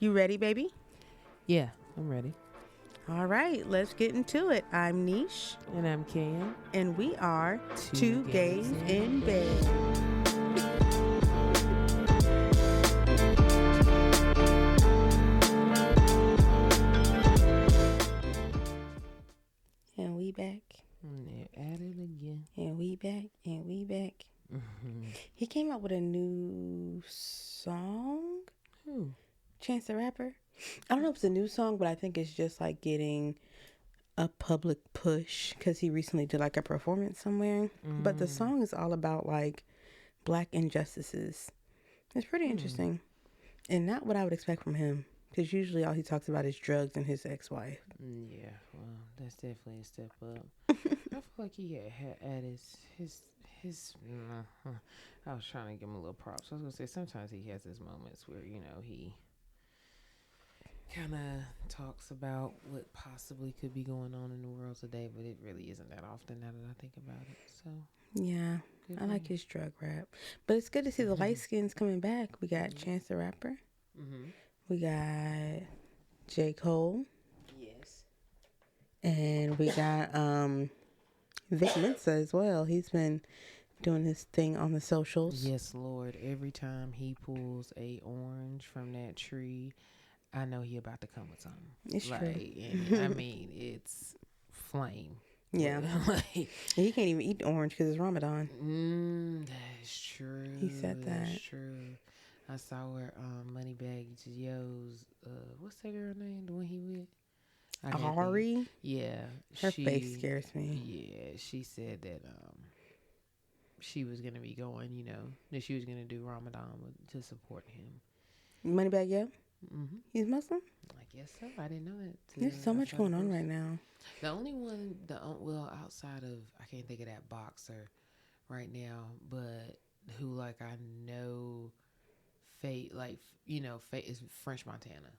You ready, baby? Yeah, I'm ready. All right, let's get into it. I'm Niche. And I'm Cam. And we are Two Gays in Bed. And we back. And they're at it again. And we back. And we back. Mm-hmm. He came out with a new song. Who? Chance the Rapper. I don't know if it's a new song, but I think it's just like getting a public push because he recently did like a performance somewhere. But the song is all about like black injustices. It's pretty interesting and not what I would expect from him, because usually all he talks about is drugs and his ex-wife. Yeah, well, that's definitely a step up. I feel like he had his I was trying to give him a little props. I was gonna say sometimes he has his moments where, you know, he kind of talks about what possibly could be going on in the world today, but it really isn't that often now that I think about it. So yeah, I like his drug rap, but it's good to see the light skins coming back. We got Chance the Rapper. We got J. Cole. Yes. And we got Vic Mensa as well. He's been doing his thing on the socials. Yes, Lord. Every time he pulls a orange from that tree, I know he about to come with something. It's true. And, I mean, it's flame. Yeah. He can't even eat the orange because it's Ramadan. That's true. He said that. That's true. I saw where Moneybag Yo's, what's that girl name? The one he with? Ari? Yeah. Her face scares me. Yeah. She said that she was going to be going, you know, that she was going to do Ramadan to support him. Moneybag Yo? He's Muslim? I guess so. I didn't know that. There's so much going on right now. The only one, outside of, I can't think of that boxer right now, but who, like, I know is French Montana.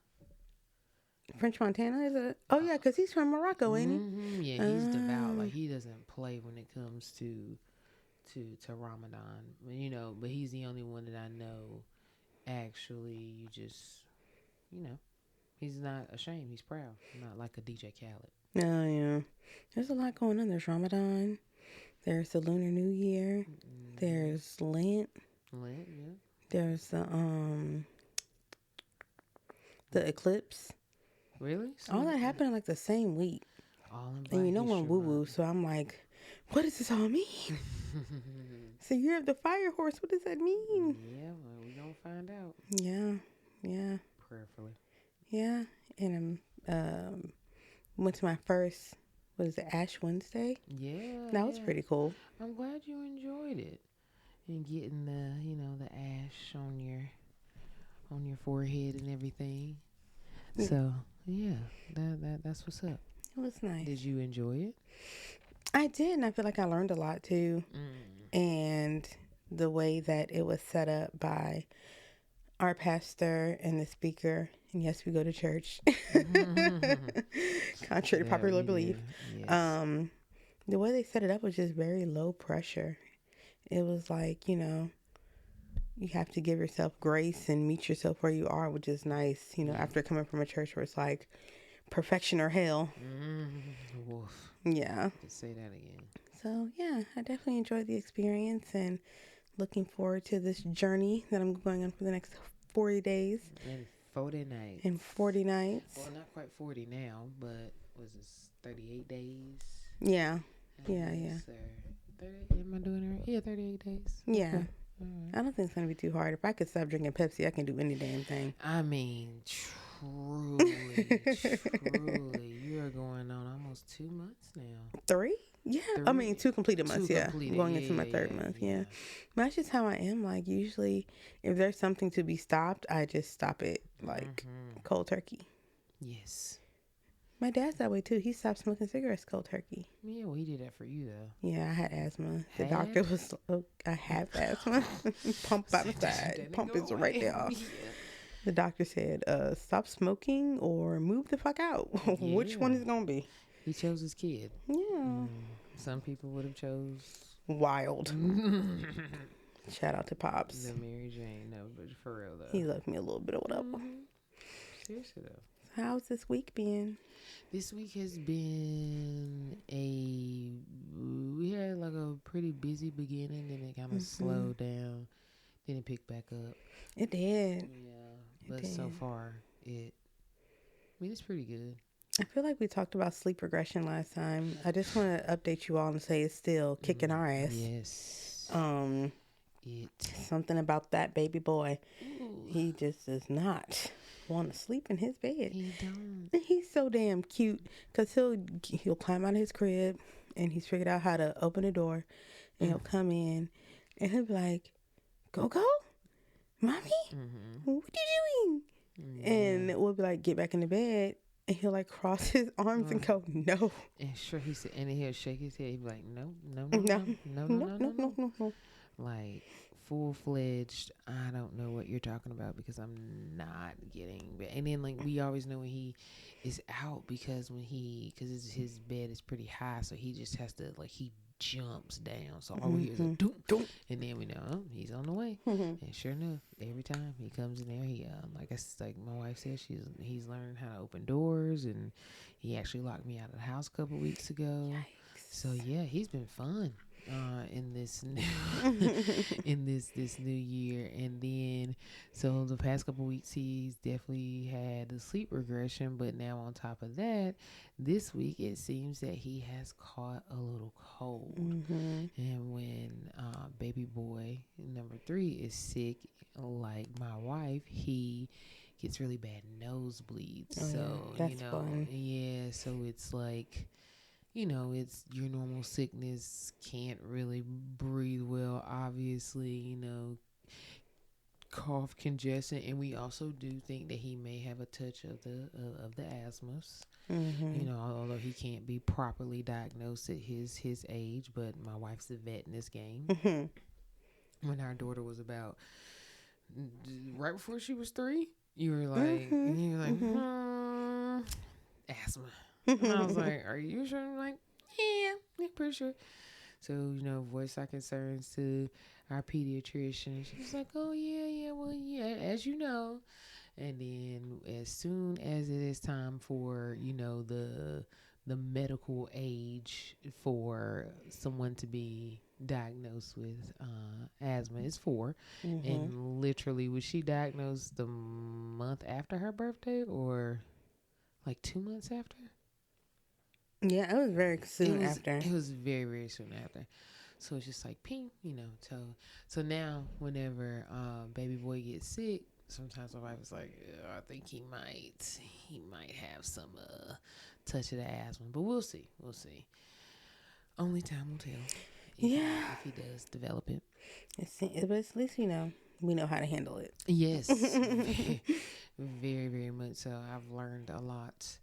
French Montana is it? Oh yeah, because he's from Morocco, ain't he? Yeah, he's devout. Like, he doesn't play when it comes to Ramadan. You know, but he's the only one that I know. Actually, he's not ashamed. He's proud. Not like a DJ Khaled. Oh yeah, there's a lot going on. There's Ramadan. There's the Lunar New Year. There's Lent. Lent, yeah. There's the eclipse. Really? All that happened in like the same week. And you know I'm woo-woo, so I'm like, what does this all mean? So you're the fire horse. What does that mean? Yeah, well, we're going to find out. Yeah. Prayerfully. Yeah, and went to my first, Ash Wednesday? Yeah. That was pretty cool. I'm glad you enjoyed it. And getting the ash on your forehead and everything. Yeah. So yeah, that's what's up. It was nice. Did you enjoy it? I did, and I feel like I learned a lot too. And the way that it was set up by our pastor and the speaker, and yes, we go to church, contrary to popular belief. Yes. The way they set it up was just very low pressure. It was like, you have to give yourself grace and meet yourself where you are, which is nice, after coming from a church where it's like perfection or hell. Wolf. Yeah. Say that again. So, yeah, I definitely enjoyed the experience and looking forward to this journey that I'm going on for the next 40 days. And 40 nights. And 40 nights. Well, not quite 40 now, but was this 38 days? Yeah. Yeah. 38, am I doing it right? Yeah, 38 days. Yeah. Okay. I don't think it's going to be too hard. If I could stop drinking Pepsi, I can do any damn thing. I mean, truly, you are going on almost 2 months now. 3? Yeah. 3? I mean, 2 completed months, Completed. Going into my 3rd month, yeah. But that's just how I am. Like, usually, if there's something to be stopped, I just stop it, like, cold turkey. Yes. My dad's that way, too. He stopped smoking cigarettes cold turkey. Yeah, well, he did that for you, though. Yeah, I had asthma. The doctor was, I have asthma. Pump by the side. Pump is right there. Yeah. The doctor said, stop smoking or move the fuck out. Yeah. Which one is it going to be? He chose his kid. Yeah. Some people would have chose... Wild. Shout out to Pops. The Mary Jane. No, but for real, though. He left me a little bit of whatever. seriously though. How's this week been? This week has been we had like a pretty busy beginning, then it kind of slowed down, then it picked back up. It did. Yeah, but so far it's pretty good. I feel like we talked about sleep regression last time. I just want to update you all and say it's still kicking our ass. Yes. Something about that baby boy. Ooh. He just does not want to sleep in his bed. He don't. He's so damn cute because he'll climb out of his crib and he's figured out how to open the door and he'll come in and he'll be like, go, mommy, what you doing? And we'll be like, get back in the bed. And he'll like cross his arms and go, no. And sure, he said, and then he'll shake his head. He'll be like, no. Like full-fledged, I don't know what you're talking about because I'm not getting. And then like we always know when he is out because his bed is pretty high, so he just has to like he jumps down. So all we hear is like doom, doom, and then we know he's on the way. And sure enough, every time he comes in there, he like my wife said, he's learning how to open doors, and he actually locked me out of the house a couple weeks ago. Yikes. So yeah, he's been fun in this new this new year. And then so the past couple weeks he's definitely had the sleep regression, but now on top of that, this week it seems that he has caught a little cold. And when baby boy number 3 is sick, like my wife, he gets really bad nosebleeds. So that's fun. Yeah, so it's like, it's your normal sickness, can't really breathe well, obviously, cough, congestion, and we also do think that he may have a touch of the asthmas. Although he can't be properly diagnosed at his age, but my wife's a vet in this game. When our daughter was about right before she was 3, you were like, asthma. And I was like, are you sure? I'm like, yeah, pretty sure. So, voiced our concerns to our pediatrician. She was like, oh, yeah, well, yeah, as you know. And then as soon as it is time for, the medical age for someone to be diagnosed with asthma is 4. And literally, was she diagnosed the month after her birthday or like 2 months after? Yeah, it was very soon after. It was very, very soon after. So it's just like ping, So now whenever baby boy gets sick, sometimes my wife is like, I think he might have some touch of the asthma, but we'll see. Only time will tell. If he does develop it. But at least we know how to handle it. Yes, very, very, very much so. I've learned a lot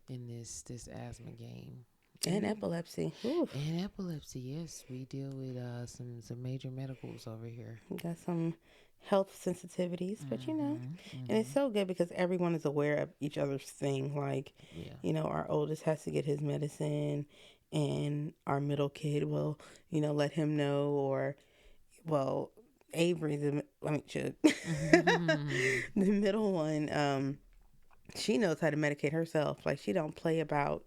in this asthma game. And epilepsy. Oof. And epilepsy, yes. We deal with some major medicals over here. We got some health sensitivities, but and it's so good because everyone is aware of each other's thing. Like, our oldest has to get his medicine, and our middle kid will, let him know, or, well, Avery, the middle one, she knows how to medicate herself. Like, she don't play about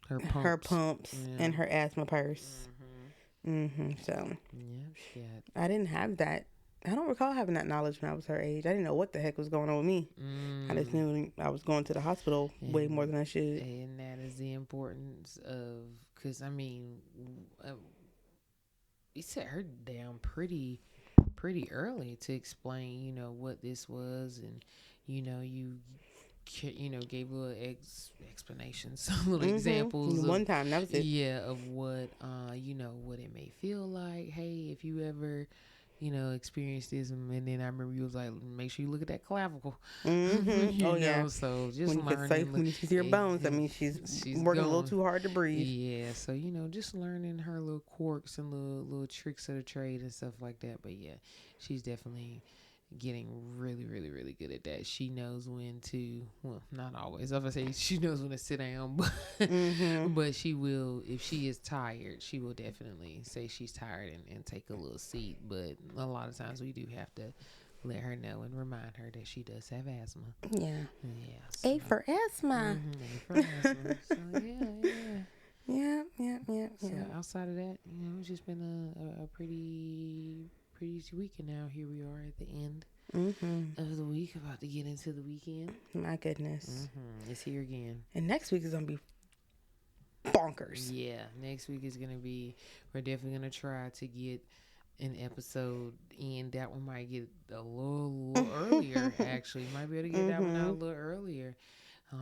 her pumps and her asthma purse. So I didn't have that. I don't recall having that knowledge when I was her age. I didn't know what the heck was going on with me. I just knew I was going to the hospital way more than I should. And that is the importance of, because we set her down pretty early to explain, what this was, and you gave little explanations, little examples. One time, that was it. Yeah, of what what it may feel like. Hey, if you ever experience this, and then I remember you was like, make sure you look at that clavicle. Yeah. So just learning. When you see her bones, I mean, she's working a little too hard to breathe. Yeah. So just learning her little quirks and little tricks of the trade and stuff like that. But yeah, she's definitely getting really, really, really good at that. She knows when to, well, not always. I was gonna say she knows when to sit down, but but she will, if she is tired, she will definitely say she's tired and take a little seat. But a lot of times we do have to let her know and remind her that she does have asthma. Yeah. Yeah. So, A for asthma. A for asthma. So yeah. Yeah. So outside of that, it's just been a pretty weekend now. Here we are at the end of the week, about to get into the weekend. My goodness. It's here again. And next week is going to be bonkers. Yeah, next week is going to be, we're definitely going to try to get an episode in. That one might get a little earlier, actually. Might be able to get that one out a little earlier.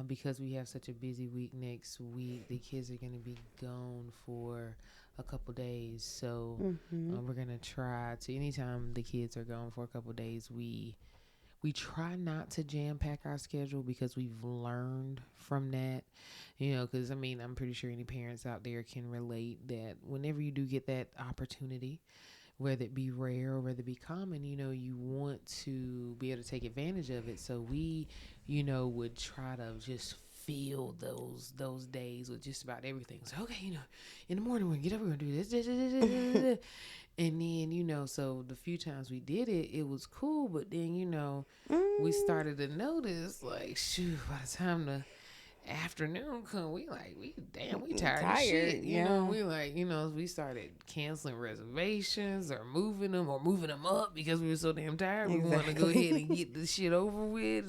Because we have such a busy week next week. The kids are going to be gone for a couple days. So we're going to try to, anytime the kids are gone for a couple days, we try not to jam pack our schedule, because we've learned from that, because I'm pretty sure any parents out there can relate that whenever you do get that opportunity, whether it be rare or whether it be common, you want to be able to take advantage of it. So we, would try to just fill those days with just about everything. So, okay, in the morning we're going to get up, we're going to do this. And then, so the few times we did it, it was cool. But then, we started to notice, like, shoot, by the time the afternoon come, we tired of shit. We started canceling reservations or moving them up because we were so damn tired. Exactly. We wanted to go ahead and get the shit over with.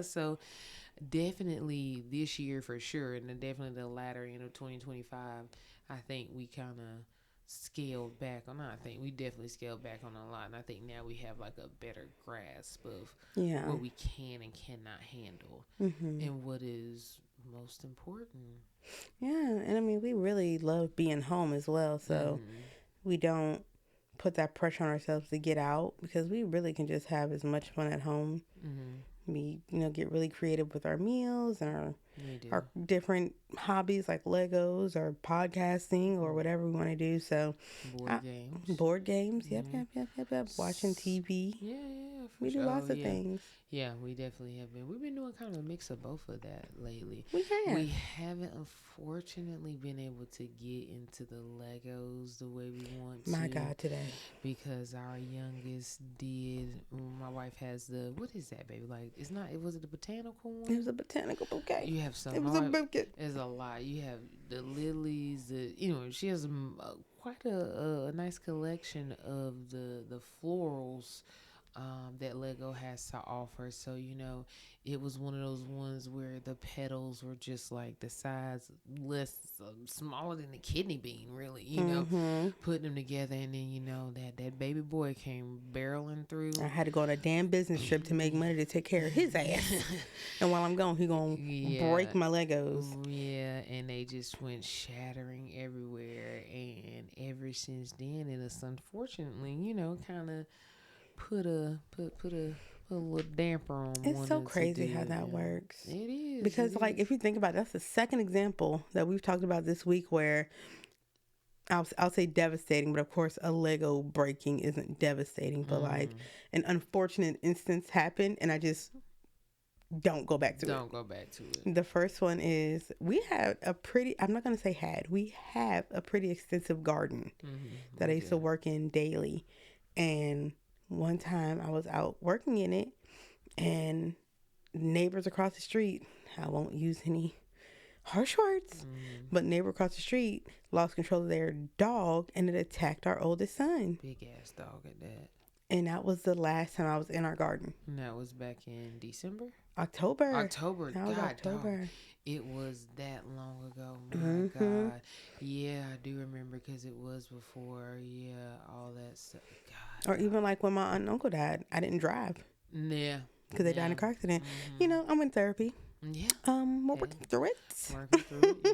So definitely this year for sure, and then definitely the latter end of 2025, I think we kind of scaled back on. We definitely scaled back on a lot, and I think now we have like a better grasp of what we can and cannot handle, and what is most important. Yeah, and we really love being home as well, so we don't put that pressure on ourselves to get out, because we really can just have as much fun at home. We get really creative with our meals and our different hobbies like Legos or podcasting or whatever we want to do. So board games. Yep. Watching TV. Yeah, we do lots of things. Yeah, we definitely have been. We've been doing kind of a mix of both of that lately. We haven't, unfortunately, been able to get into the Legos the way we want to. My God, today. Because our youngest did. My wife has the, what is that, baby? Like, it's not, was it the botanical one? It was a botanical bouquet. You have some. It was a bouquet. There's a lot. You have the lilies, she has quite a nice collection of the florals that Lego has to offer. So, it was one of those ones where the petals were just like the size smaller than the kidney bean, really, putting them together. And then, that baby boy came barreling through. I had to go on a damn business trip to make money to take care of his ass. And while I'm gone, he gonna break my Legos. Yeah, and they just went shattering everywhere. And ever since then, it is unfortunately, kind of put a little damper on. It's so crazy how that works. It is. Because if you think about it, that's the second example that we've talked about this week where I'll say devastating, but of course a Lego breaking isn't devastating, but like an unfortunate instance happened and I just don't go back to it. The first one is we have a pretty extensive garden that I used to work in daily. And one time I was out working in it, and neighbors across the street, I won't use any harsh words, but neighbor across the street lost control of their dog, and it attacked our oldest son. Big ass dog at that. And that was the last time I was in our garden. And that was back in December? October. God, October. Dog. It was that long ago. My God. Yeah, I do remember, because it was before, all that stuff. God. Or even like when my aunt and uncle died, I didn't drive. Yeah. Because they died in a car accident. I'm in therapy. Yeah. We're working through it.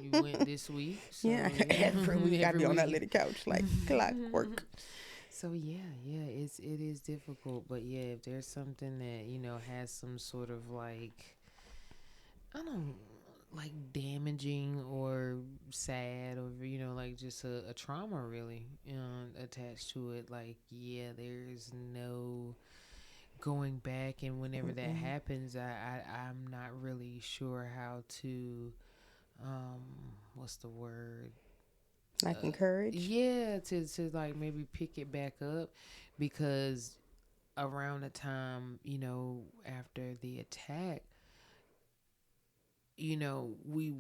You went this week. So every week I be on that little couch like clockwork. So it is difficult, but if there's something that has some sort of like, I don't know, like damaging or sad or like just a trauma really attached to it, like there's no going back. And whenever that happens, I'm not really sure how to what's the word, like encourage to like maybe pick it back up, because around the time, after the attack, we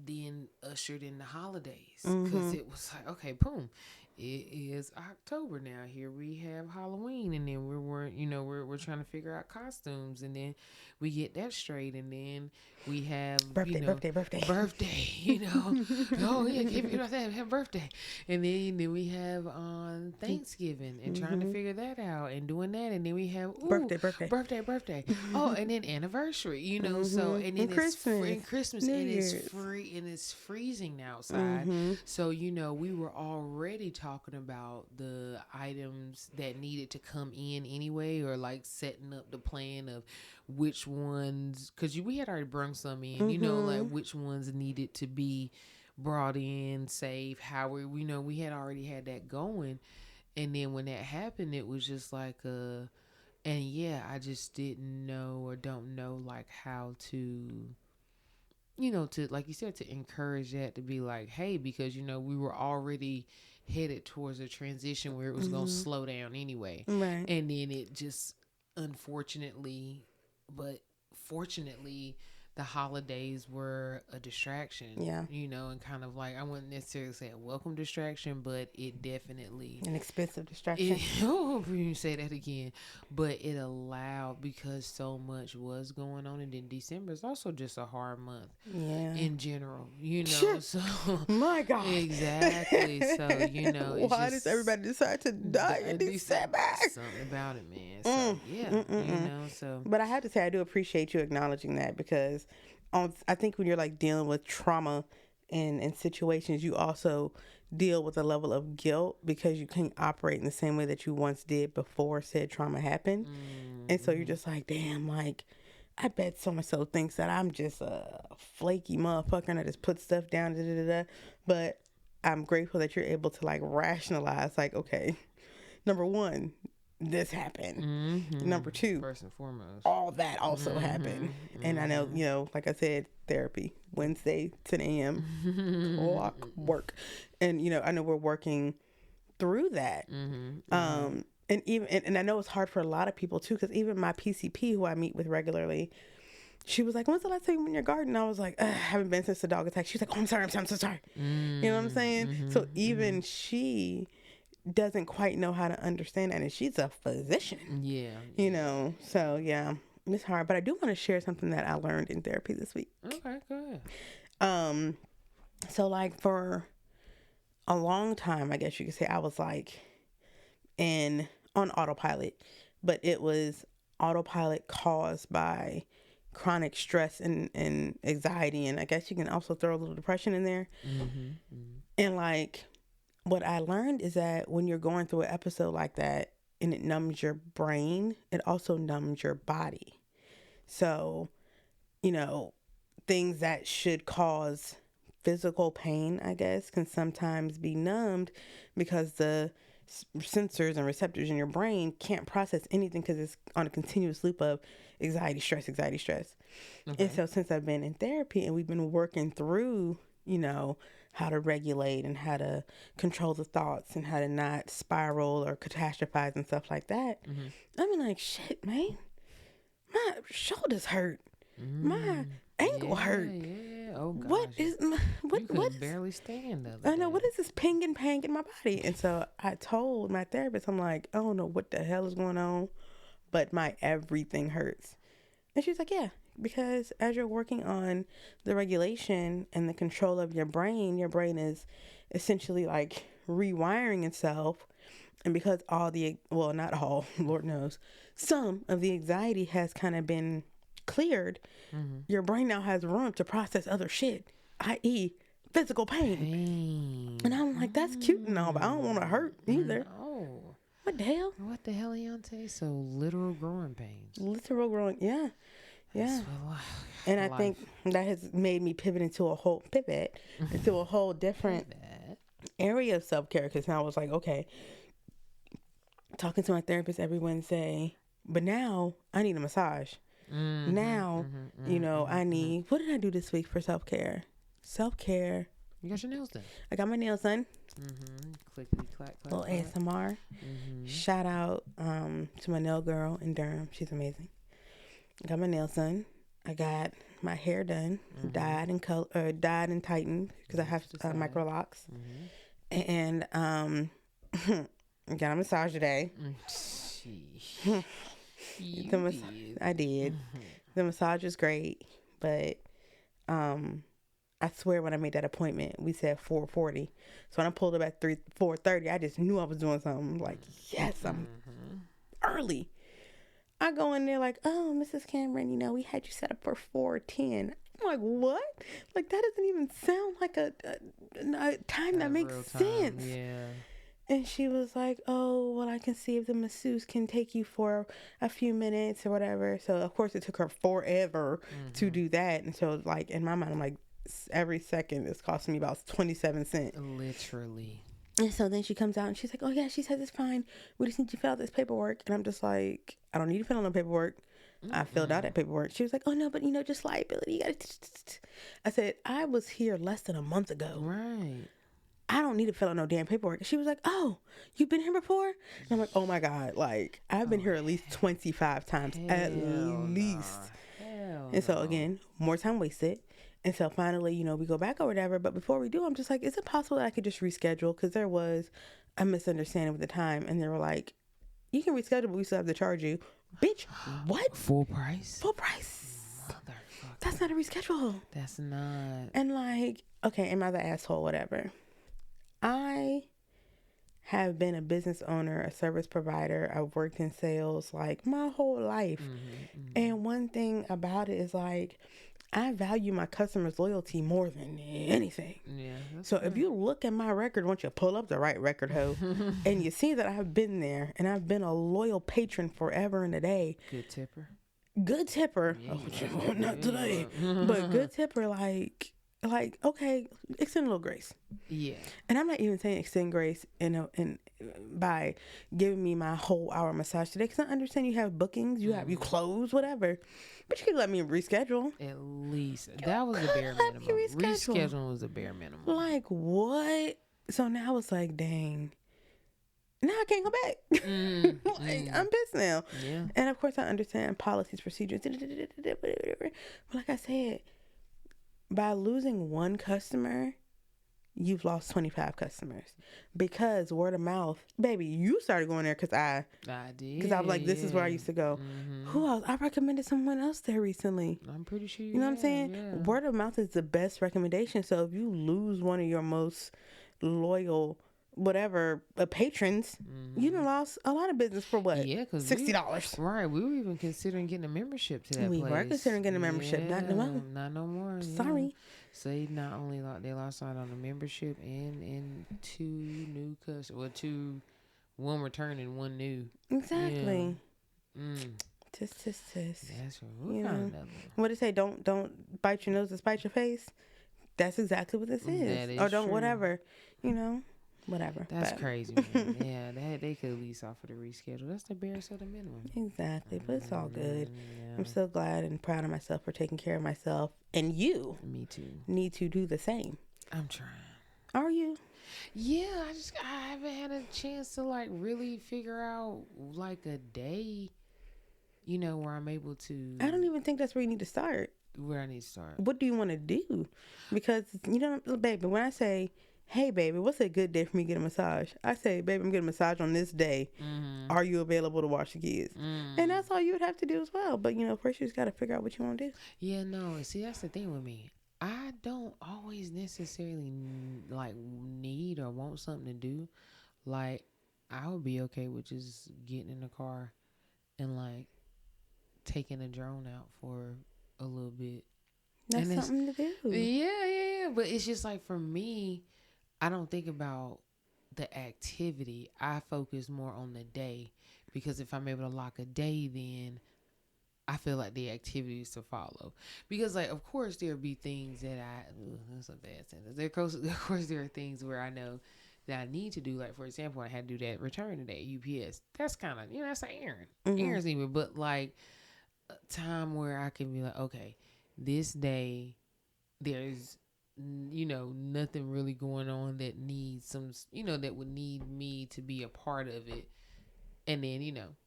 then ushered in the holidays because it was like, okay, boom, it is October now. Here we have Halloween, and then we're trying to figure out costumes, and then we get that straight, and then we have birthday. Oh yeah, have birthday, and then we have on Thanksgiving and trying to figure that out and doing that, and then we have birthday. Oh, and then anniversary, so and then Christmas New and Year's. it's free and it's freezing outside. So we were already talking about the items that needed to come in anyway, or like setting up the plan of which ones, because we had already brung some in, like which ones needed to be brought in, safe, how we had already had that going. And then when that happened, it was just like and yeah, I just didn't know or don't know like how to, to, like you said, to encourage that, to be like, hey, because we were already headed towards a transition where it was going to slow down anyway. Right. And then it just, unfortunately, but fortunately, the holidays were a distraction. Yeah. And kind of like, I wouldn't necessarily say a welcome distraction, but it definitely an expensive distraction. You say that again, but it allowed, because so much was going on, and then December is also just a hard month. Yeah. In general, so my God. Exactly. So why does everybody decide to die in December? Something about it, man. So yeah, so. But I have to say, I do appreciate you acknowledging that, because I think when you're like dealing with trauma and situations, you also deal with a level of guilt because you can't operate in the same way that you once did before said trauma happened. And so you're just like, damn, like, I bet so-and-so thinks that I'm just a flaky motherfucker and I just put stuff down, But I'm grateful that you're able to like rationalize, like, okay, number one, this happened. Number two, first and foremost, all that also happened. And I know, like I said, therapy, Wednesday, 10 a.m. clock work. And, I know we're working through that. And even, and I know it's hard for a lot of people too, because even my PCP, who I meet with regularly, she was like, when's the last time you were in your garden? I was like, I haven't been since the dog attack. She was like, oh, I'm sorry, I'm so sorry. You know what I'm saying? So even she doesn't quite know how to understand that, and she's a physician. Yeah. So yeah, it's hard. But I do want to share something that I learned in therapy this week. Okay, go ahead. So like for a long time, I guess you could say, I was like on autopilot, but it was autopilot caused by chronic stress and anxiety, and I guess you can also throw a little depression in there. And like, what I learned is that when you're going through an episode like that and it numbs your brain, it also numbs your body. So, things that should cause physical pain, I guess, can sometimes be numbed because the sensors and receptors in your brain can't process anything because it's on a continuous loop of anxiety, stress. Okay. And so since I've been in therapy and we've been working through, how to regulate and how to control the thoughts and how to not spiral or catastrophize and stuff like that, I'm like, shit, man, my shoulders hurt. My ankle hurt. Yeah. Oh gosh. What is you could barely stand the other I know, day. what is this pang in my body? And so I told my therapist, I'm like, I don't know what the hell is going on, but my everything hurts. And she's like, yeah, because as you're working on the regulation and the control of your brain is essentially like rewiring itself. And because not all, Lord knows, some of the anxiety has kind of been cleared, your brain now has room to process other shit, i.e. physical pain. And I'm like, that's cute and all, but I don't want to hurt either. No. What the hell? What the hell, Leonte? So literal growing pains. Yeah. And I think that has made me pivot into a whole different area of self-care, because now I was like, okay, talking to my therapist every Wednesday, but now I need a massage. I need, what did I do this week for self-care? Self-care You got your nails done. I got my nails done. Clickety clack clack. Little clack. ASMR. Shout out to my nail girl in Durham. She's amazing. I got my nails done. I got my hair done, dyed and dyed and tightened because I have micro locks. And I got a massage today. I did. The massage was great, but I swear when I made that appointment, we said 4:40. So when I pulled up at 4:30, I just knew I was doing something. Like, yes, I'm early. I go in there like, oh, Mrs. Cameron, we had you set up for 4:10. I'm like, what? Like, that doesn't even sound like a time that makes sense. Yeah. And she was like, oh, well, I can see if the masseuse can take you for a few minutes or whatever. So, of course, it took her forever to do that. And so, like, in my mind, I'm like, every second is costing me about 27 cents. Literally. And so then she comes out and she's like, oh, yeah, she says it's fine. We just need you to fill out this paperwork. And I'm just like, I don't need to fill out no paperwork. I filled out that paperwork. She was like, oh, no, but, just liability. You gotta I said, I was here less than a month ago. Right. I don't need to fill out no damn paperwork. She was like, oh, you've been here before? And I'm like, oh, my God. Like, I've been here at least 25 times. At least. And so, again, more time wasted. And so finally, we go back or whatever. But before we do, I'm just like, is it possible that I could just reschedule? Because there was a misunderstanding with the time. And they were like, you can reschedule, but we still have to charge you. Bitch, what? Full price? Full price. Motherfucker. That's not a reschedule. That's not. And like, okay, am I the asshole? Whatever. I have been a business owner, a service provider. I've worked in sales like my whole life. And one thing about it is like, I value my customers' loyalty more than anything. Yeah. So if you look at my record, once you pull up the right record, ho, and you see that I've been there and I've been a loyal patron forever and a day. Good tipper. Good tipper. Yeah, oh, not today. But good tipper, like, okay, extend a little grace. Yeah. And I'm not even saying extend grace in by giving me my whole hour massage today, because I understand you have bookings, you close, whatever. But you could let me reschedule. At least. That was a bare minimum. Rescheduling was a bare minimum. Like, what? So now it's like, dang. Now I can't go back. I'm pissed now. Yeah. And of course I understand policies, procedures, whatever. But like I said, by losing one customer, you've lost 25 customers, because word of mouth, baby, you started going there because I did, because I was like, this is where I used to go. Who else? I recommended someone else there recently. I'm pretty sure you know what I'm saying. Word of mouth is the best recommendation. So if you lose one of your most loyal patrons, you done lost a lot of business for what? Yeah, because $60. Right, we were even considering getting a membership to that place. We were considering getting a membership. Not no more. Not no more. Sorry. Yeah. So not only they lost out on the membership and two new customers, one return and one new. Exactly. Yeah. Tisk. That's right. What do they say? Don't bite your nose to spite your face. That's exactly what this is. That is or don't true. Whatever. Whatever. That's crazy, man. Yeah, they could at least offer the reschedule. That's the barest of the minimum. Exactly, but it's all good. Yeah. I'm so glad and proud of myself for taking care of myself, and you. Me too. Need to do the same. I'm trying. Are you? Yeah, I haven't had a chance to like really figure out like a day, where I'm able to. I don't even think that's where you need to start. Where I need to start. What do you want to do? Because baby, when I say, hey, baby, what's a good day for me to get a massage? I say, baby, I'm getting a massage on this day. Are you available to watch the kids? And that's all you would have to do as well. But, first you just got to figure out what you want to do. Yeah, no. See, that's the thing with me. I don't always necessarily, like, need or want something to do. Like, I would be okay with just getting in the car and, like, taking a drone out for a little bit. That's something to do. Yeah. But it's just like, for me, I don't think about the activity. I focus more on the day, because if I'm able to lock a day, then I feel like the activities to follow. Because, like, of course, there'll be things that that's a bad sentence. Of course, there are things where I know that I need to do. Like, for example, I had to do that return today at UPS. That's kind of, that's an errand. Errands even. But, like, a time where I can be like, okay, this day there's nothing really going on that needs some, that would need me to be a part of it. And then,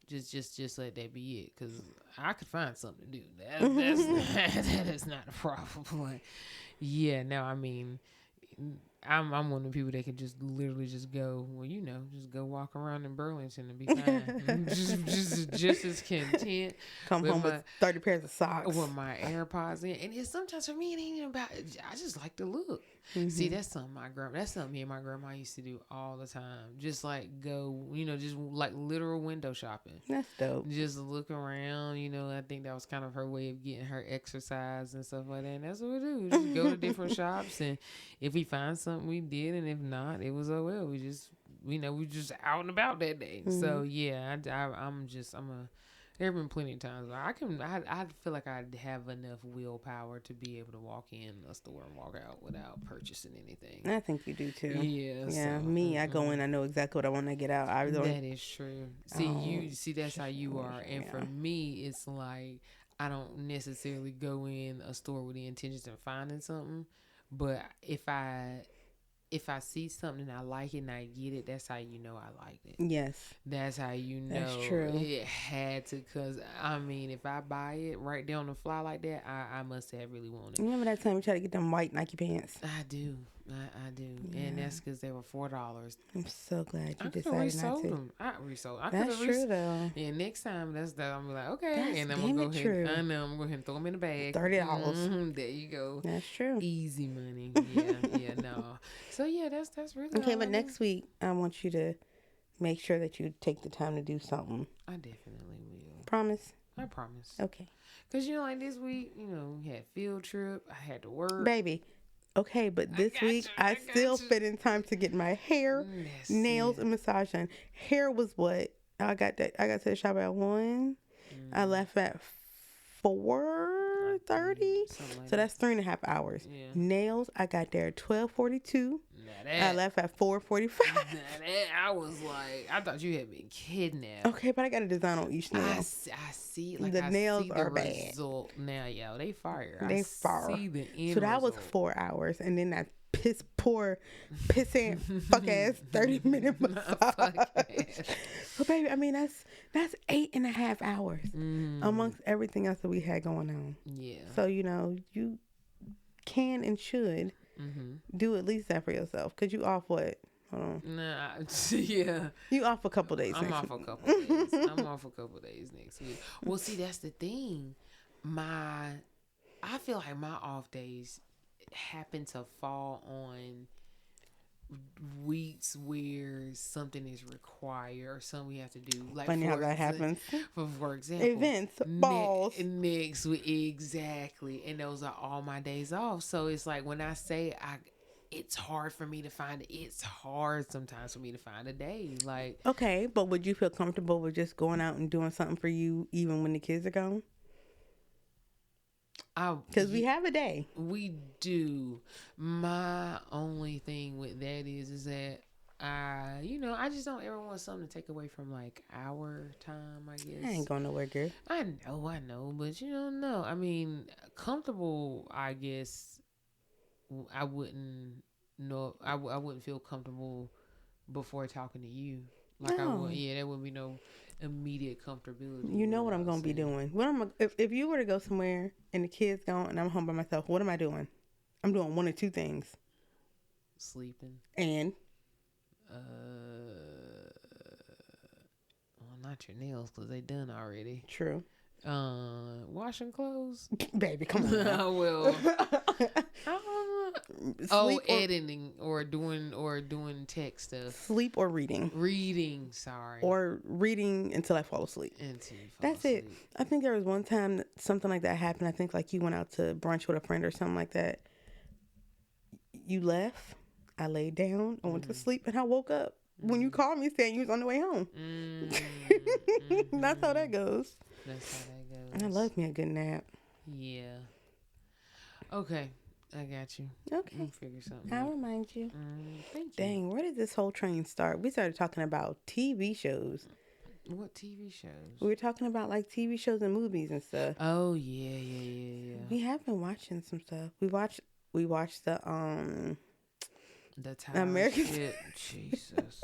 just let that be it. Because I could find something to do. That is not a problem. But yeah, no, I mean, I'm one of the people that can just literally just go, just go walk around in Burlington and be fine. just as content. Come home with 30 pairs of socks. With my AirPods in. And it's sometimes for me, it ain't even about, I just like to look. See, that's something me and my grandma used to do all the time. Just like go, just like literal window shopping. That's dope. Just look around, I think that was kind of her way of getting her exercise and stuff like that. And that's what we do. Just go to different shops, and if we find something, we did, and if not, it was oh well. We just, we just out and about that day. So yeah, there have been plenty of times where I feel like I have enough willpower to be able to walk in a store and walk out without purchasing anything. I think you do too. Yeah. Yeah. So, me, I go in, I know exactly what I want to get out. That is true. See, that's how you are. And for me, it's like I don't necessarily go in a store with the intentions of finding something, but if I see something and I like it and I get it, that's how you know I liked it. Yes. That's how you know that's true. It had to, because, I mean, if I buy it right there on the fly like that, I must have really wanted it. Remember that time we tried to get them white Nike pants? I do. I do. Yeah. And that's because they were $4. I'm so glad you decided not to. Them. I resold them. That's true, though. And next time, I'm like, okay. That's and I'm going to go ahead. I know. I'm going to throw them in the bag. $30. There you go. That's true. Easy money. Yeah, no. So, yeah, that's really okay, but next week, I want you to make sure that you take the time to do something. I definitely will. Promise? I promise. Okay. Because, like this week, we had field trip. I had to work. Baby. Okay, but this week I still fit in time to get my hair, nails, and massage done. Hair was what? I got to the shop at 1. I left at 4:30. So that's 3.5 hours. Yeah. Nails, I got there at 12:42. I left at 4:45. I was like, I thought you had been kidnapped. Okay, but I got a design on each nail. I see. Like, the nails are the bad. Result now, yo, they fire. They fire. See the end so that result. was 4 hours, and then that pissant fuck ass 30-minute massage. So baby, I mean that's 8.5 hours amongst everything else that we had going on. Yeah. So you can and should do at least that for yourself. Cause you off what? Hold on. Nah, yeah. You off a couple days. I'm off a couple days. I'm off a couple days next week. Well, see, that's the thing. I feel like my off days happen to fall on weeks where something is required or something we have to do. Like, funny how that happens. For example, events, balls. Next week, exactly. And those are all my days off. So it's like when I say it's hard for me to find it. It's hard sometimes for me to find a day. Like, okay, but would you feel comfortable with just going out and doing something for you even when the kids are gone? Because we have a day. We do. My only thing with that is that I just don't ever want something to take away from like our time, I guess. I ain't going nowhere, girl. I know, but no. I mean, comfortable, I guess. I wouldn't know. I wouldn't feel comfortable before talking to you. Like, no. I would. Yeah, there would be no immediate comfortability. You know what I'm gonna be doing? If you were to go somewhere and the kids gone and I'm home by myself, what am I doing? I'm doing one or two things. Sleeping. And well, not your nails because they done already. True. Washing clothes. Baby, come on. Well, editing or doing tech stuff. Sleep or reading. Reading, sorry. Or reading until I fall asleep. That's it. I think there was one time that something like that happened. I think like you went out to brunch with a friend or something like that. You left. I laid down. I went to sleep and I woke up when you called me saying you was on the way home. That's how that goes. I love me a good nap. Yeah. Okay. I got you. Okay. We'll figure something I'll out. remind you. Thank you. Dang, where did this whole train start? We started talking about TV shows. What TV shows? We were talking about like TV shows and movies and stuff. Oh, yeah. We have been watching some stuff. We watched we watched the Tyra American. shit. Jesus.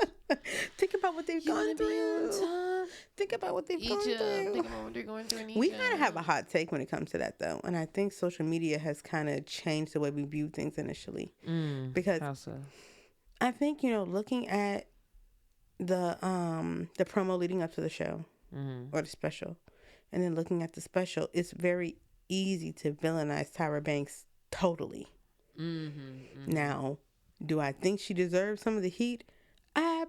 Think about what they've You gone want to be on through. time? Think about what they've gone Egypt. through. Think about what they're going through in Egypt. We kind of have a hot take when it comes to that, though, and I think social media has kind of changed the way we view things initially. Because how so? I think, looking at the promo leading up to the show or the special, and then looking at the special, it's very easy to villainize Tyra Banks totally. Now, do I think she deserves some of the heat? Absolutely.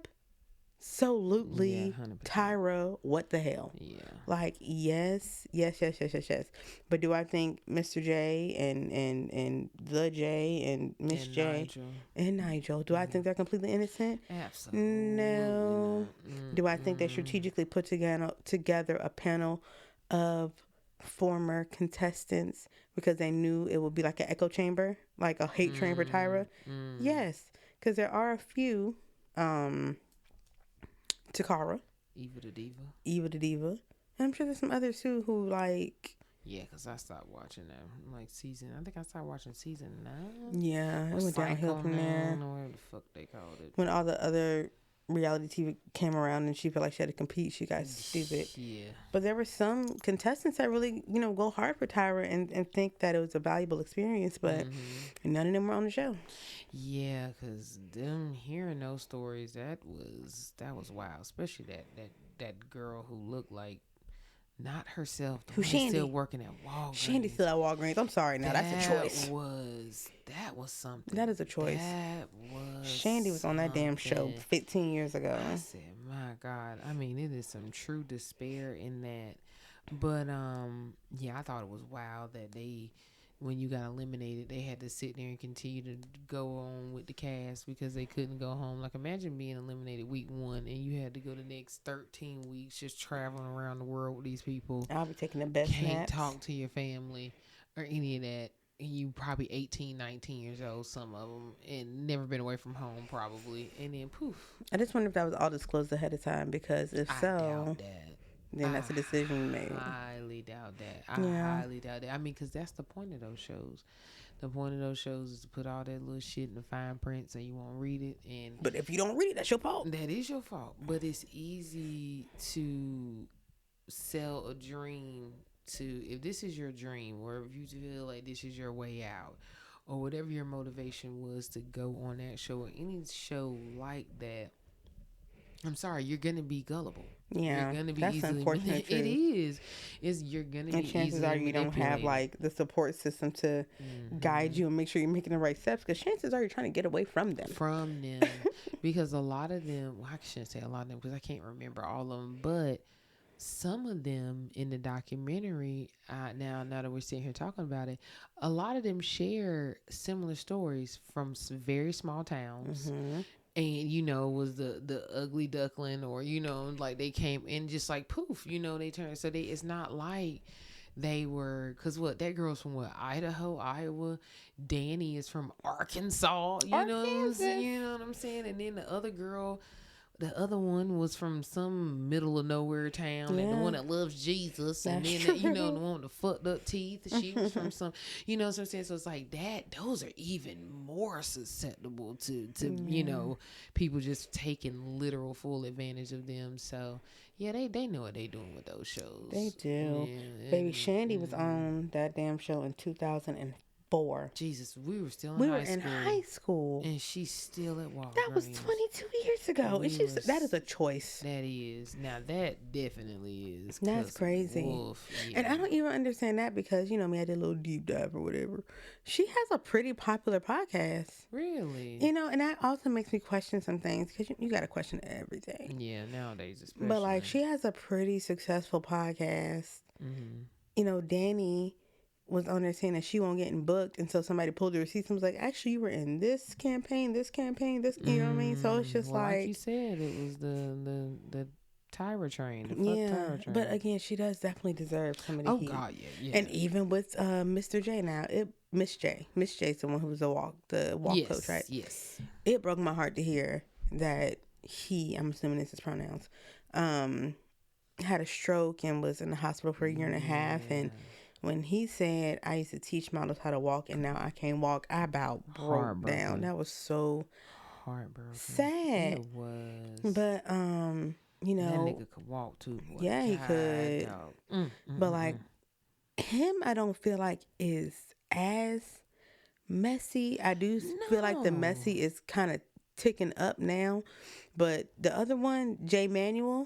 Yeah, Tyra, what the hell? Yeah. Like, yes. But do I think Mr. J and the J and Miss J and Nigel, do I think they're completely innocent? Absolutely no. Do I think they strategically put together a panel of former contestants because they knew it would be like an echo chamber, like a hate train for Tyra? Yes, because there are a few. Takara, Eva the Diva, and I'm sure there's some others too who like. Yeah, because I stopped watching them like season. I think I started watching season 9. Yeah, it went downhill from there. Or whatever the fuck they called it. When all the other reality TV came around and she felt like she had to compete, she got stupid. Yeah. But there were some contestants that really, go hard for Tyra and think that it was a valuable experience, but none of them were on the show. Yeah, because them hearing those stories, that was wild. Especially that girl who looked like not herself. Who's Shandy? Still working at Walgreens. Shandy's still at Walgreens. I'm sorry. Now that's a choice. That was something. That is a choice. That was. Shandy was on that damn show 15 years ago. I said, my God. I mean, it is some true despair in that. But yeah, I thought it was wild that when you got eliminated, they had to sit there and continue to go on with the cast because they couldn't go home. Like, imagine being eliminated week 1 and you had to go the next 13 weeks just traveling around the world with these people. I'll be taking the best Can't naps. talk to your family or any of that. And you probably 18, 19 years old, some of them, and never been away from home probably. And then poof. I just wonder if that was all disclosed ahead of time, because if so, doubt that. Then that's a decision you made. I highly doubt that. I highly doubt that. I mean, because that's the point of those shows. The point of those shows is to put all that little shit in the fine print so you won't read it. But if you don't read it, that's your fault. That is your fault. But it's easy to sell a dream if this is your dream, or if you feel like this is your way out, or whatever your motivation was to go on that show or any show like that. I'm sorry, you're gonna be gullible. Yeah, you're gonna be that's easily unfortunate. It is. You're gonna be. And chances are you don't have like the support system to guide you and make sure you're making the right steps. Because chances are you're trying to get away from them. Because a lot of them. Well, I shouldn't say a lot of them because I can't remember all of them. But some of them in the documentary. Now that we're sitting here talking about it, a lot of them share similar stories from some very small towns. And, was the ugly duckling, or, like they came and just like poof, they turned. So it's not like they were, because that girl's from Idaho, Iowa. Danny is from Arkansas, you know what I'm saying? And then the other one was from some middle of nowhere town, and the one that loves Jesus, and then the one with the fucked up teeth, she was from some, what I'm saying? So it's like that. Those are even more susceptible to people just taking literal full advantage of them. So yeah, they know what they doing with those shows. They do. Yeah, Baby Shandy was on that damn show in 2004. Jesus, we were still in high school. And she's still at Walgreens. That was 22 years ago. That is a choice. That is. Now, that definitely is. That's crazy. Yeah. And I don't even understand that because, me, I did a little deep dive or whatever. She has a pretty popular podcast. Really? And that also makes me question some things because you got to question everything. Yeah, nowadays especially. But, like, she has a pretty successful podcast. Danny was on there saying that she won't getting booked until somebody pulled the receipts and was like, actually, you were in this campaign, this, you know what I mean? So it's just like you said, it was the Tyra train. Tyra train. But again, she does definitely deserve some of the heat. Oh God, yeah. And even with Mr. J now, Miss J's the one who was the walk coach, right? Yes. It broke my heart to hear that I'm assuming this is pronouns, had a stroke and was in the hospital for a year and a half, and when he said, I used to teach models how to walk and now I can't walk, I about broke down. That was so heartbroken. sad. It was. But you That know, nigga could walk too. Boy. yeah, he God, could. But like him, I don't feel like is as messy. I do feel like the messy is kind of ticking up now, but the other one, J Manuel,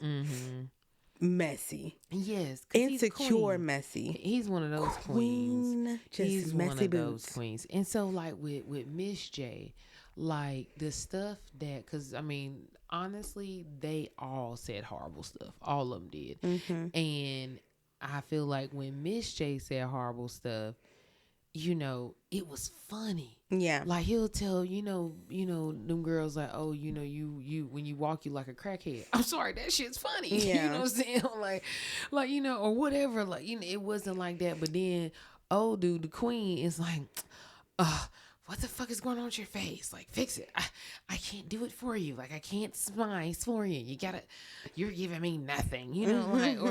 messy. Yes, insecure, messy. He's one of those queens. Just he's messy one of boots. those queens. And so, like with Miss J, like the stuff that, because I mean, honestly, they all said horrible stuff. All of them did. And I feel like when Miss J said horrible stuff, you know, it was funny. Yeah. Like he'll tell, them girls like, oh, you when you walk, you like a crackhead. I'm sorry, that shit's funny. Yeah. You know what I'm saying? Like, or whatever. Like, it wasn't like that. But then, oh, dude, the queen is like, what the fuck is going on with your face? Like, fix it. I can't do it for you. Like, I can't smile for you. You're giving me nothing, like,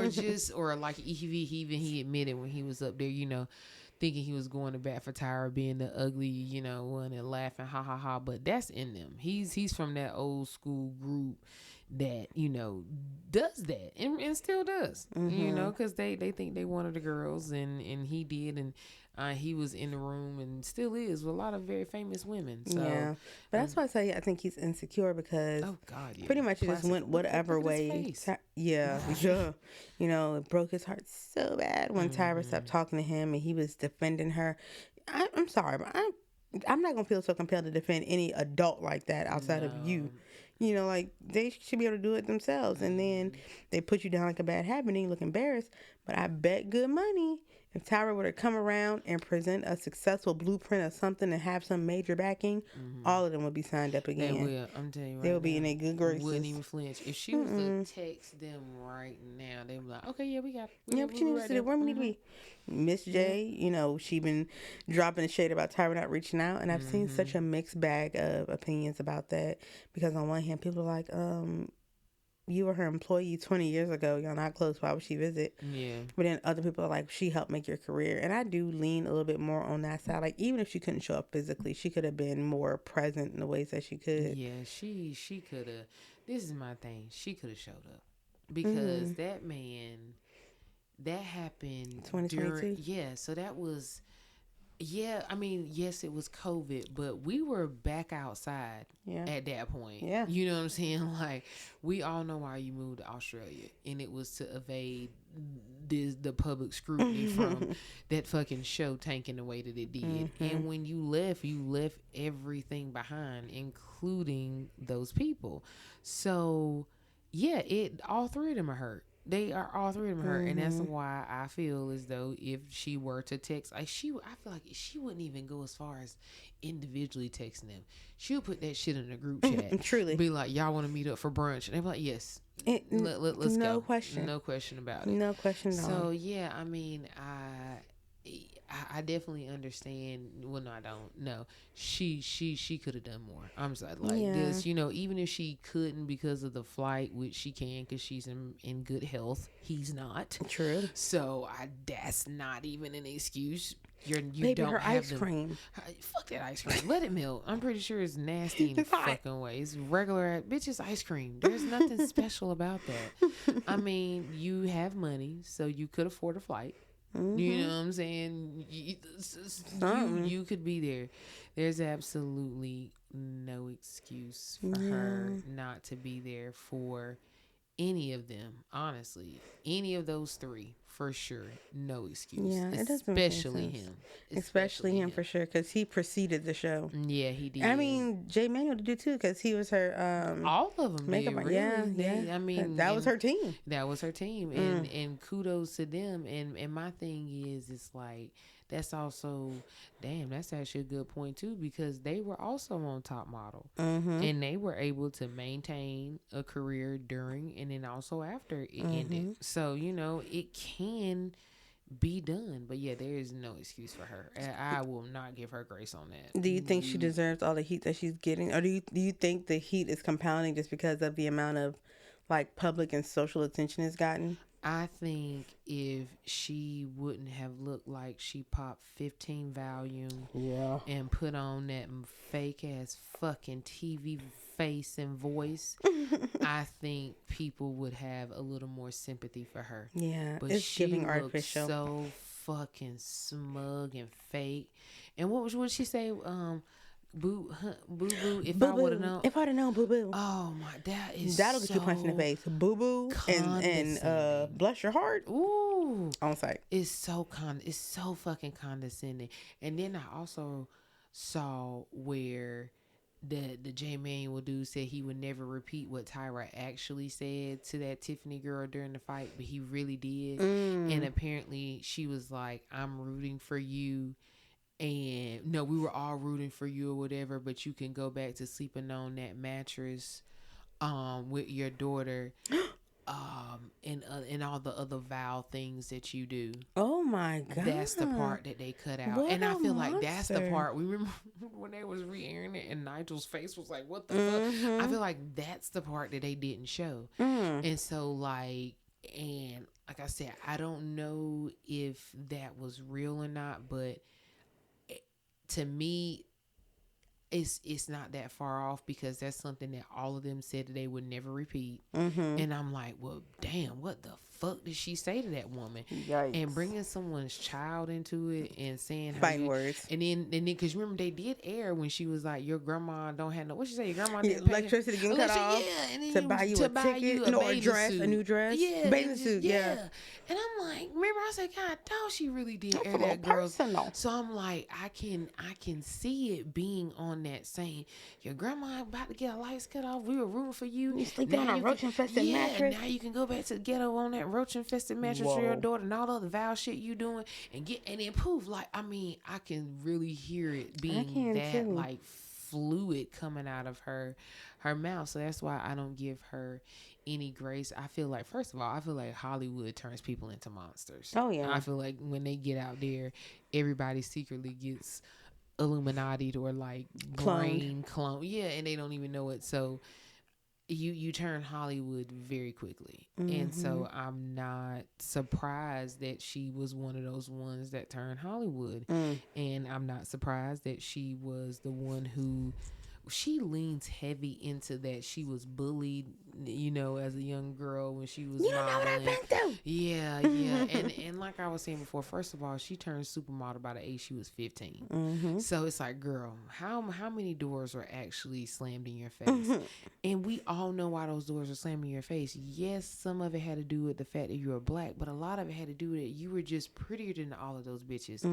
or like he admitted when he was up there, thinking he was going to bat for Tyra being the ugly, one and laughing, ha ha ha. But that's in them. He's from that old school group that, does that and still does, because they think they wanted the girls and he did. And he was in the room and still is with a lot of very famous women. So, yeah, but that's why I say I think he's insecure because pretty much it just went whatever way. Yeah. It broke his heart so bad when Tyra stopped talking to him and he was defending her. I'm sorry, but I'm not gonna feel so compelled to defend any adult like that outside of you. Like they should be able to do it themselves. And then they put you down like a bad habit and you look embarrassed. But I bet good money if Tyra were to come around and present a successful blueprint of something and have some major backing, all of them would be signed up again. They will. I'm telling you right now. They will be in their good graces. Wouldn't even flinch. If she was to text them right now, they'd be like, okay, yeah, we got it. Yeah, but you need to see where we need to be. Miss J, she been dropping the shade about Tyra not reaching out. And I've seen such a mixed bag of opinions about that. Because on one hand, people are like, you were her employee 20 years ago. Y'all not close. Why would she visit? Yeah. But then other people are like, she helped make your career. And I do lean a little bit more on that side. Like, even if she couldn't show up physically, she could have been more present in the ways that she could. Yeah, she could have. This is my thing. She could have showed up. Because that man, that happened 2022? Yeah, so that was... Yeah, I mean, yes, it was COVID, but we were back outside at that point. Yeah. You know what I'm saying? Like, we all know why you moved to Australia, and it was to evade the public scrutiny from that fucking show tanking the way that it did. And when you left everything behind, including those people. So, yeah, all three of them are hurt. All three of them hurt, and that's why I feel as though if she were to text, I feel like she wouldn't even go as far as individually texting them. She'll put that shit in a group chat. Truly, be like, y'all want to meet up for brunch, and they're like, yes, let's go. No question, no question about it. No question at all. So yeah, I mean, I definitely understand. Well, no, I don't. No, she could have done more. I'm sorry, this, even if she couldn't because of the flight, which she can because she's in good health. He's not. True. So that's not even an excuse. You Baby, don't her have ice cream. Fuck that ice cream. Let it melt. I'm pretty sure it's nasty in fucking ways. Regular bitch, ice cream. There's nothing special about that. I mean, you have money, so you could afford a flight. You know what I'm saying? You could be there. There's absolutely no excuse for her not to be there for any of them. Honestly, any of those three, for sure, no excuse. Yeah, it doesn't especially him. Especially him for sure, because he preceded the show. Yeah, he did. I mean, J Manuel did too, because he was her. All of them makeup. Did, really. Yeah. I mean, that was her team. That was her team, and kudos to them. And my thing is, it's like that's also, damn, that's actually a good point too, because they were also on Top Model, and they were able to maintain a career during and then also after it ended. So it can be done, but yeah, there is no excuse for her. I will not give her grace on that. Do you think she deserves all the heat that she's getting, or do you think the heat is compounding just because of the amount of like public and social attention it's gotten? I think if she wouldn't have looked like she popped 15 Valium Yeah. and put on that fake ass fucking TV face and voice, I think people would have a little more sympathy for her. Yeah, But it's she giving looks artificial. so fucking smug and fake. And what she say? Boo boo. If Boo I would have boo. known. If I'd have known, boo boo. Oh my, that is That'll get you punched in the so face. Boo boo and condescending. bless your heart Ooh, on site. it's so fucking condescending. And then I also saw where the J Manuel dude said he would never repeat what Tyra actually said to that Tiffany girl during the fight, but he really did. And apparently she was like, "I'm rooting for you." And no, we were all rooting for you or whatever, but you can go back to sleeping on that mattress with your daughter and all the other vile things that you do. Oh my god. That's the part that they cut out. What And I a feel like that's the monster. part we remember when they was re-airing it and Nigel's face was like, what the fuck? I feel like that's the part that they didn't show. And so like I said, I don't know if that was real or not, but to me, it's not that far off because that's something that all of them said that they would never repeat. And I'm like, well, damn, what the fuck did she say to that woman? Yikes. And bringing someone's child into it and saying Fighting words. and then because remember they did air when she was like, your grandma don't have no, what she say, your grandma didn't pay Electricity getting cut off. yeah, and then To buy you a ticket, no, a dress, a new dress, yeah, bathing suit, yeah. And I'm like, remember I said, God, dog, she really did That's air a little that girl. personal. So I'm like, I can see it being on that saying, your grandma about to get her lights cut off. We were rooting for you. You sleeping on a roach infested mattress. Now you can go back to the ghetto on that roach infested mattress for your daughter and all the other vile shit you doing and then poof. Like, I mean, I can really hear it being that too. like fluid coming out of her mouth. So that's why I don't give her any grace. I feel like, first of all, I feel like Hollywood turns people into monsters. Oh yeah. I feel like when they get out there, everybody secretly gets Illuminati or like brain clone. Yeah, and they don't even know it. So you turn Hollywood very quickly. And so I'm not surprised that she was one of those ones that turned Hollywood. And I'm not surprised that she was the one who she leans heavy into that. She was bullied, you know, as a young girl when she was You don't know what I've been through. Yeah. And like I was saying before, first of all, she turned supermodel by the age she was 15. So it's like, girl, how many doors were actually slammed in your face? And we all know why those doors were slammed in your face. Yes, some of it had to do with the fact that you were black, but a lot of it had to do with it. You were just prettier than all of those bitches.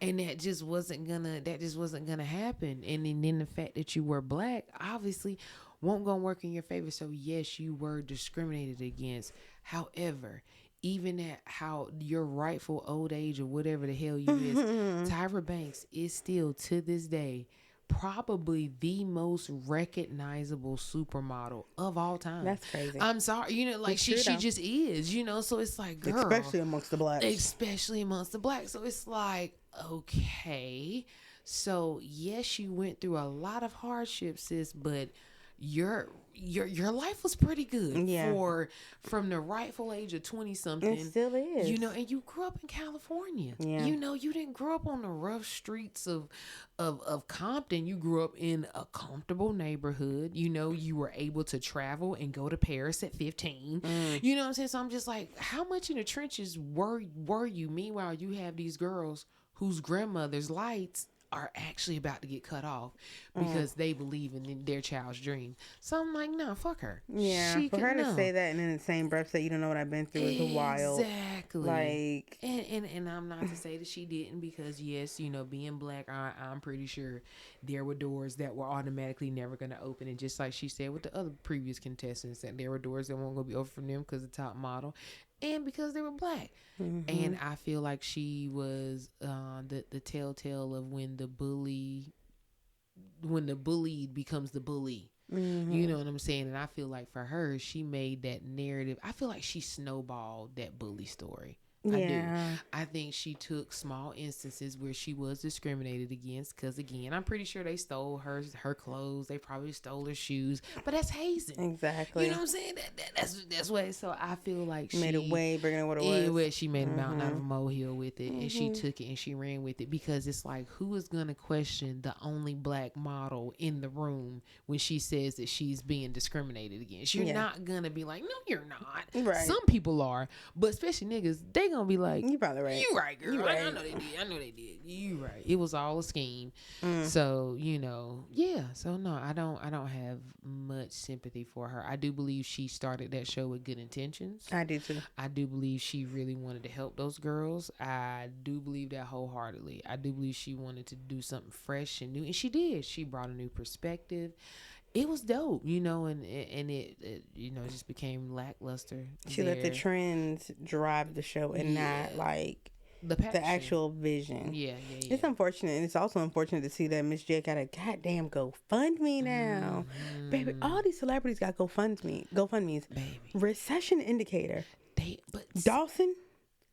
And that just wasn't gonna happen. And then the fact that you were black obviously won't go work in your favor. So yes, you were discriminated against. However, even at how your rightful old age or whatever the hell you is, Tyra Banks is still to this day probably the most recognizable supermodel of all time. That's crazy. I'm sorry, you know, like she just is, you know. So it's like, girl, especially amongst the blacks. So it's like, okay, so yes, you went through a lot of hardships, sis, but your life was pretty good from the rightful age of 20 something. It still is. You know, and you grew up in California. Yeah. You know, you didn't grow up on the rough streets of Compton. You grew up in a comfortable neighborhood. You know, you were able to travel and go to Paris at 15. You know what I'm saying? So I'm just like, how much in the trenches were you? Meanwhile, you have these girls whose grandmother's lights are actually about to get cut off because they believe in their child's dream. So I'm like, nah, fuck her. Yeah, for her to say that and in the same breath say you don't know what I've been through is wild. Exactly. Like, and I'm not to say that she didn't, because yes, you know, being black, I'm pretty sure there were doors that were automatically never going to open. And just like she said with the other previous contestants, that there were doors that weren't going to be open for them because the top model and because they were black. And I feel like she was the telltale of when the bullied becomes the bully. You know what I'm saying? And I feel like for her, she made that narrative. I feel like she snowballed that bully story. I do. Yeah. I think she took small instances where she was discriminated against. Because again, I'm pretty sure they stole her clothes. They probably stole her shoes. But that's hazing. Exactly. You know what I'm saying? That's what. So I feel like made it way bigger than what it was. She made a mountain out of a molehill with it, and she took it and she ran with it, because it's like, who is gonna question the only black model in the room when she says that she's being discriminated against? You're not gonna be like, no, you're not. Right. Some people are, but especially niggas, they gonna be like, you probably right. You right, girl. You right. I know they did. You right. It was all a scheme. So yeah. So no, I don't have much sympathy for her. I do believe she started that show with good intentions. I do too. I do believe she really wanted to help those girls. I do believe that wholeheartedly. I do believe she wanted to do something fresh and new, and she did. She brought a new perspective. It was dope, and it just became lackluster. She let the trends drive the show and not like the actual vision. Yeah. It's unfortunate, and it's also unfortunate to see that Miss J got a goddamn GoFundMe now. Baby, all these celebrities got GoFundMes. Baby. Recession Indicator. Dawson,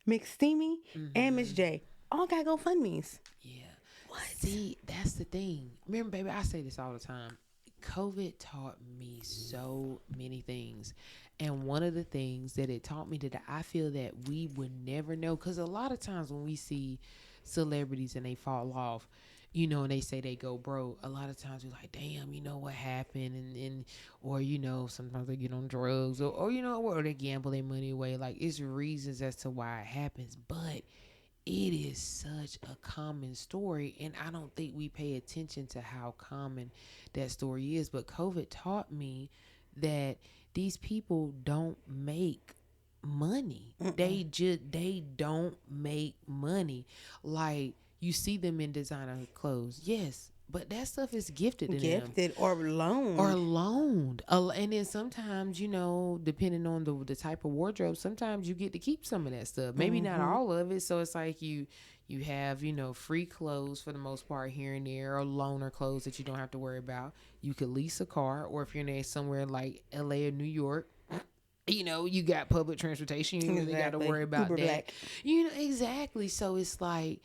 McSteamy, and Miss J all got GoFundMes. Yeah. What? See, that's the thing. Remember, baby, I say this all the time. COVID taught me so many things. And one of the things that it taught me that I feel that we would never know, because a lot of times when we see celebrities and they fall off, and they say they go broke, a lot of times we're like, damn, what happened? Or sometimes they get on drugs or they gamble their money away. Like, it's reasons as to why it happens. But it is such a common story, and I don't think we pay attention to how common that story is. But COVID taught me that these people don't make money. They don't make money. Like, you see them in designer clothes, yes, but that stuff is gifted or loaned. And then sometimes, depending on the type of wardrobe, sometimes you get to keep some of that stuff, maybe not all of it. So it's like you have free clothes for the most part here and there, or loaner clothes that you don't have to worry about. You could lease a car, or if you're in somewhere like LA or New York, you got public transportation. You really got to worry about Uber that. Black. Exactly. So it's like,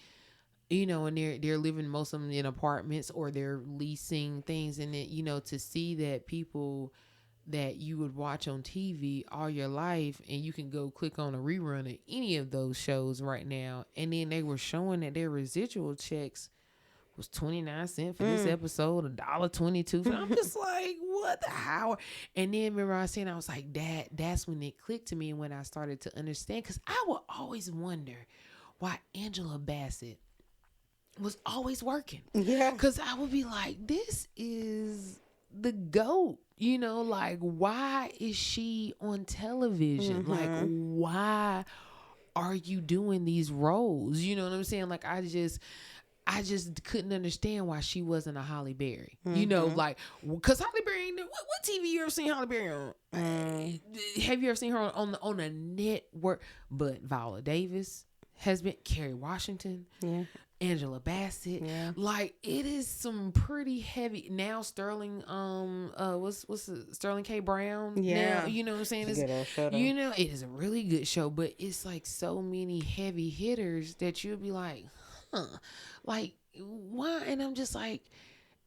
and they're living, most of them in apartments, or they're leasing things. And then, to see that people that you would watch on TV all your life, and you can go click on a rerun of any of those shows right now, and then they were showing that their residual checks was 29 cents for this episode, $1.22. I'm just like, what the how? And then remember I was saying, I was like, that's when it clicked to me, and when I started to understand, because I would always wonder why Angela Bassett was always working. Yeah. Because I would be like, this is the GOAT. Like, why is she on television? Like, why are you doing these roles? You know what I'm saying? Like, I just couldn't understand why she wasn't a Halle Berry. Like, because Halle Berry, what TV you ever seen Halle Berry on? Have you ever seen her on a network? But Viola Davis has been, Kerry Washington, Angela Bassett, like, it is some pretty heavy. Now Sterling, what's it, Sterling K. Brown? Now, you know what I'm saying? It's a good old show, though. It is a really good show, but it's like so many heavy hitters that you'll be like, like, why? And I'm just like,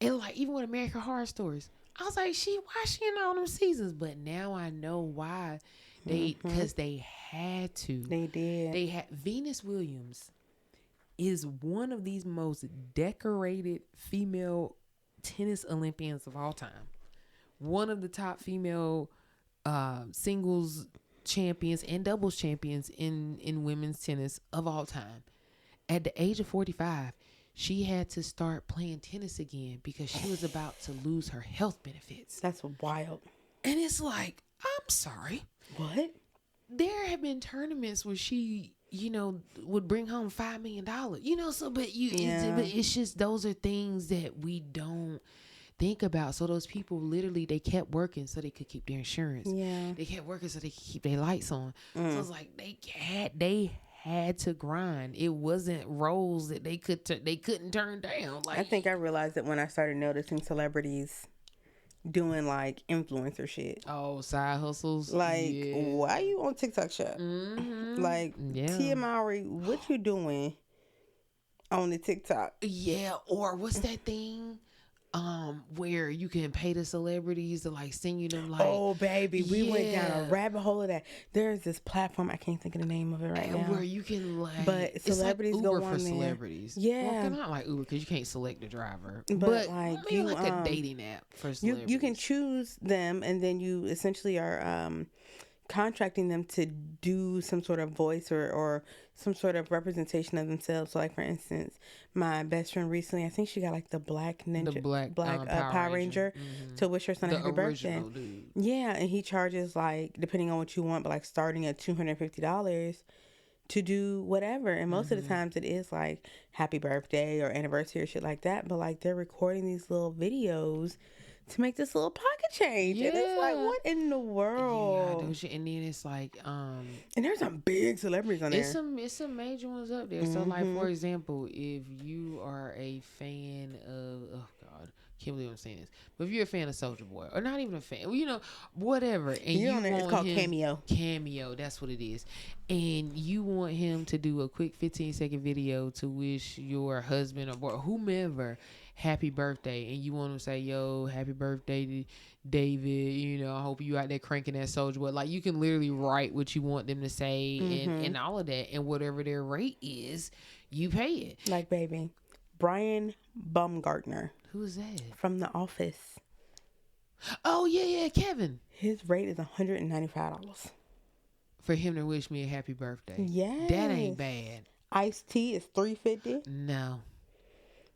and like, even with American Horror Stories, I was like, why she in all them seasons? But now I know why. Because they had to. They did. Venus Williams is one of these most decorated female tennis Olympians of all time. One of the top female singles champions and doubles champions in women's tennis of all time. At the age of 45, she had to start playing tennis again because she was about to lose her health benefits. That's wild. And it's like, I'm sorry. What? There have been tournaments where she, would bring home $5 million. But it's just, those are things that we don't think about. So those people literally, they kept working so they could keep their insurance. Yeah. They kept working so they could keep their lights on. So it's like they had to grind. It wasn't roles that they couldn't turn down. Like, I think I realized that when I started noticing celebrities doing like influencer shit. Oh, side hustles. Like, Yeah. why you on TikTok shop? Like, Yeah. Tia Mowry, what you doing on the TikTok? Yeah. Or what's that thing? Where you can pay the celebrities to like send you them like, Oh, baby, we went down a yeah, rabbit hole of that. There's this platform, I can't think of the name of it right and where now. you can like, But it's like celebrities Uber go for on there. celebrities. Yeah. Well, not like Uber because you can't select the driver, But but like maybe like a dating app for celebrities. you can choose them, and then you essentially are contracting them to do some sort of voice or some sort of representation of themselves. So like for instance, my best friend recently, I think she got like the black ninja, the black Power Ranger to wish her son a the happy birthday. original dude. Yeah, and he charges like, depending on what you want, but like starting at $250 to do whatever. And most of the times it is like happy birthday or anniversary or shit like that. But like they're recording these little videos to make this little pocket change. And it's like, Yeah. what in the world? Yeah, and then it's like And there's some big celebrities on there. it's some major ones up there. So like for example, if you are a fan of, oh god, can't believe I'm saying this, but if you're a fan of Soulja Boy, or not even a fan, you know, whatever, and you on there, it's want called him, Cameo, that's what it is, and you want him to do a quick 15-second video to wish your husband or boy, whomever, happy birthday, and you want him to say, yo, happy birthday, David, you know, I hope you out there cranking that Soulja Boy. Like, you can literally write what you want them to say and all of that, and whatever their rate is, you pay it. Like, baby, Brian Baumgartner. Who's that? From The Office. Oh, yeah, Kevin. His rate is $195. For him to wish me a happy birthday. Yes. That ain't bad. Iced tea is $3.50. No.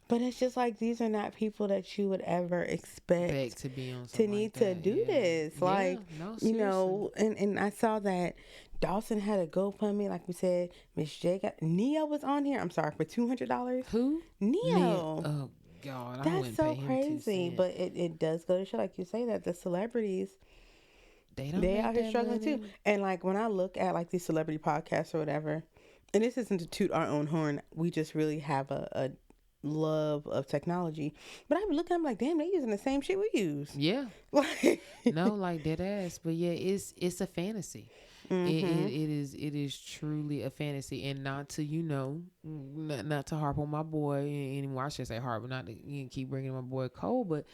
But it's just like, these are not people that you would ever expect to be on to need to do this. Like, no, you know, and I saw that Dawson had a GoFundMe, like we said. Miss J got, Neo was on here. I'm sorry, for $200. Who? Neo. Oh God, that's so crazy. But it does go to show, like you say, that the celebrities, they out here struggling too. And like when I look at like these celebrity podcasts or whatever, and this isn't to toot our own horn, we just really have a love of technology. But I look at them like, damn, they using the same shit we use. Yeah. Like, no, like dead ass. But yeah, it's a fantasy. It is truly a fantasy, and not to, you know, not to harp on my boy anymore. I should say harp, but not to keep bringing my boy Cole. But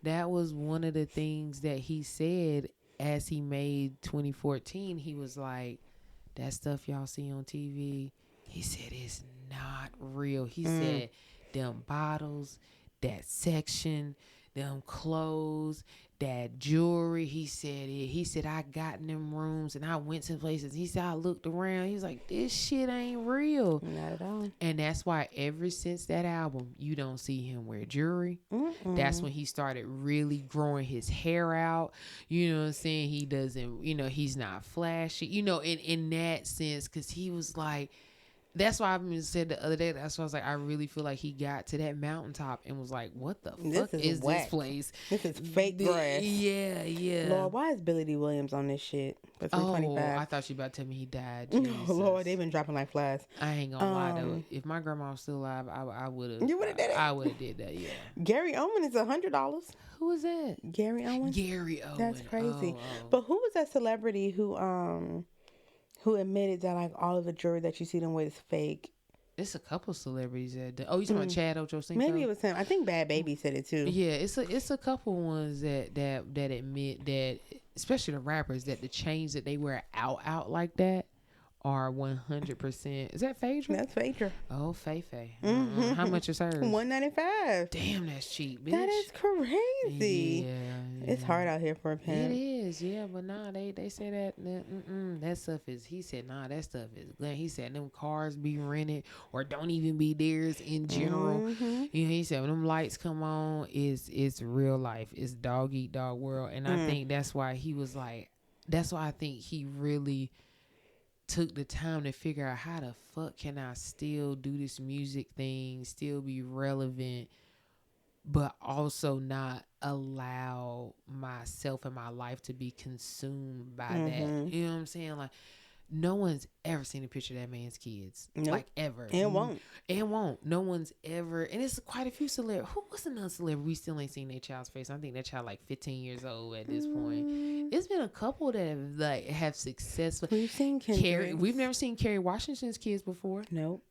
that was one of the things that he said as he made 2014. He was like, that stuff y'all see on TV, he said, it's not real. He said, them bottles, that section, them clothes, that jewelry. He said I got in them rooms and I went to places. He said I looked around. He's like, this shit ain't real. not at all. And that's why ever since that album, you don't see him wear jewelry. That's when he started really growing his hair out. You know what I'm saying? He doesn't, you know, he's not flashy, you know, in that sense, because he was like, that's why I said the other day, that's why I was like, I really feel like he got to that mountaintop and was like, what the fuck is this place? This is fake grass. Yeah. Lord, why is Billy D. Williams on this shit for $325? Oh, I thought you about to tell me he died. No, Lord, they've been dropping like flies. I ain't gonna lie though. If my grandma was still alive, I would have. You would have did it? I would have did that, yeah. Gary Owen is $100. Who is that? Gary Owen? Gary Owen. That's crazy. Oh. But who was that celebrity who admitted that like all of the jewelry that you see them with is fake? It's a couple celebrities that. Oh, you talking about Chad Ochocinco? Maybe it was him. I think Bad Baby said it too. Yeah, it's a couple ones that admit that, especially the rappers, that the chains that they wear out like that are 100%. Is that Phaedra? That's Phaedra. Oh, Faye. How much is hers? $195. Damn, that's cheap, bitch. That is crazy. Yeah. It's hard out here for a pimp. It is, yeah, but nah, they say that stuff is. He said, nah, that stuff is. He said them cars be rented or don't even be theirs in general. You know, he said when them lights come on, it's real life. It's dog eat dog world, and I think that's why he was like. That's why I think he really took the time to figure out how the fuck can I still do this music thing, still be relevant, but also not allow myself and my life to be consumed by that. You know what I'm saying? Like, no one's ever seen a picture of that man's kids. Nope. Like, ever. And won't. And won't. No one's ever. And it's quite a few celebrities. Who was another celebrity? We still ain't seen their child's face. I think that child like 15 years old at this point. It's been a couple that have successful. We've seen Carrie. We've never seen Kerry Washington's kids before. Nope.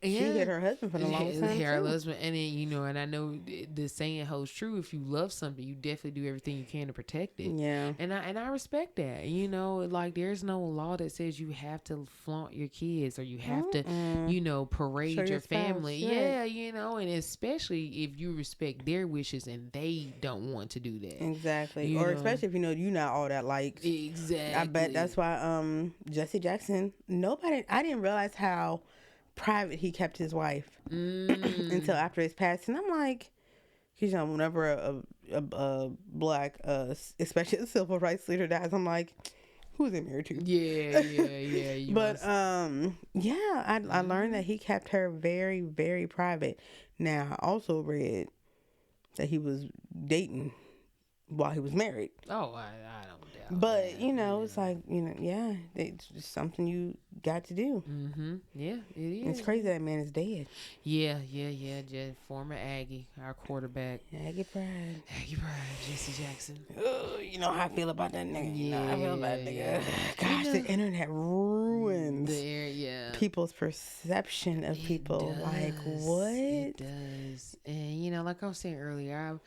Yeah. She hit her husband for the longest time. Her husband, and then and I know the saying holds true. If you love something, you definitely do everything you can to protect it. Yeah, and I respect that. Like there's no law that says you have to flaunt your kids or you have to, parade your family. Spouse, yeah, and especially if you respect their wishes and they don't want to do that. Exactly, or especially if you're not all that liked. Exactly. I bet that's why Jesse Jackson. I didn't realize how private he kept his wife until after his passing. I'm like, whenever a black, especially a civil rights leader dies, I'm like, who's he married to? Yeah. But I learned that he kept her very, very private. Now, I also read that he was dating while he was married. Oh, I don't doubt. But it's like it's just something you got to do. Yeah, it is. It's crazy that man is dead. Yeah. Just former Aggie, our quarterback. Aggie Pride, Jesse Jackson. You know how I feel about that nigga. Yeah, I feel about that nigga. Gosh, the internet ruins people's perception of people. Like, what? It does. And like I was saying earlier,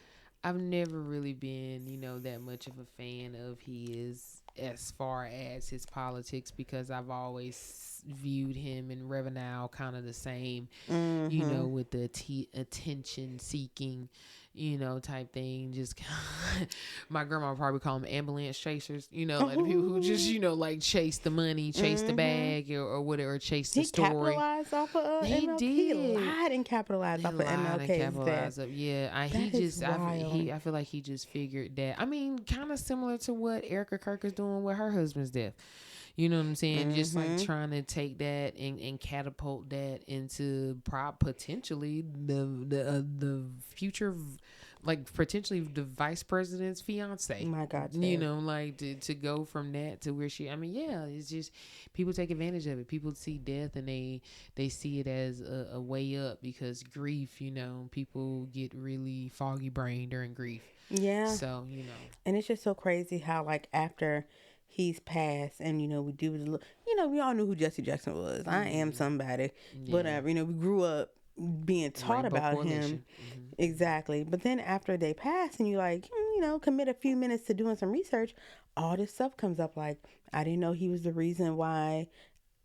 I've never really been, that much of a fan of his as far as his politics, because I've always viewed him and Revenal kind of the same, with the attention seeking, type thing. Just my grandma would probably call them ambulance chasers, like the people who just, like chase the money, chase the bag or whatever, chase the story. He capitalized off of he MLK. did. He lied and capitalized off of MLK's death. I feel like he just figured that. I mean, kind of similar to what Erica Kirk is doing with her husband's death. You know what I'm saying? Just like trying to take that and catapult that into potentially the future, like potentially the vice president's fiance. My God, like to go from that to where she. I mean, it's just people take advantage of it. People see death and they see it as a way up, because grief. People get really foggy brain during grief. Yeah. So and it's just so crazy how like after he's passed, and we do we all knew who Jesse Jackson was. I am somebody, whatever. We grew up being taught about him. Exactly. But then after they pass and you like commit a few minutes to doing some research, all this stuff comes up. Like, I didn't know he was the reason why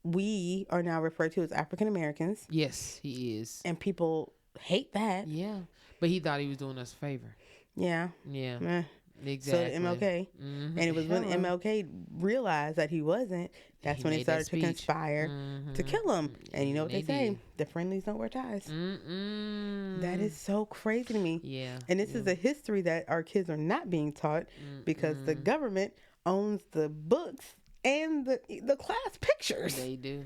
we are now referred to as African Americans. Yes, he is. And people hate that. Yeah, but he thought he was doing us a favor. Yeah. Exactly. So MLK. And it was when MLK realized that he wasn't, that's when he started to conspire to kill him. And you know what they say? The friendlies don't wear ties. That is so crazy to me. Yeah. And this is a history that our kids are not being taught, because the government owns the books and the class pictures. They do.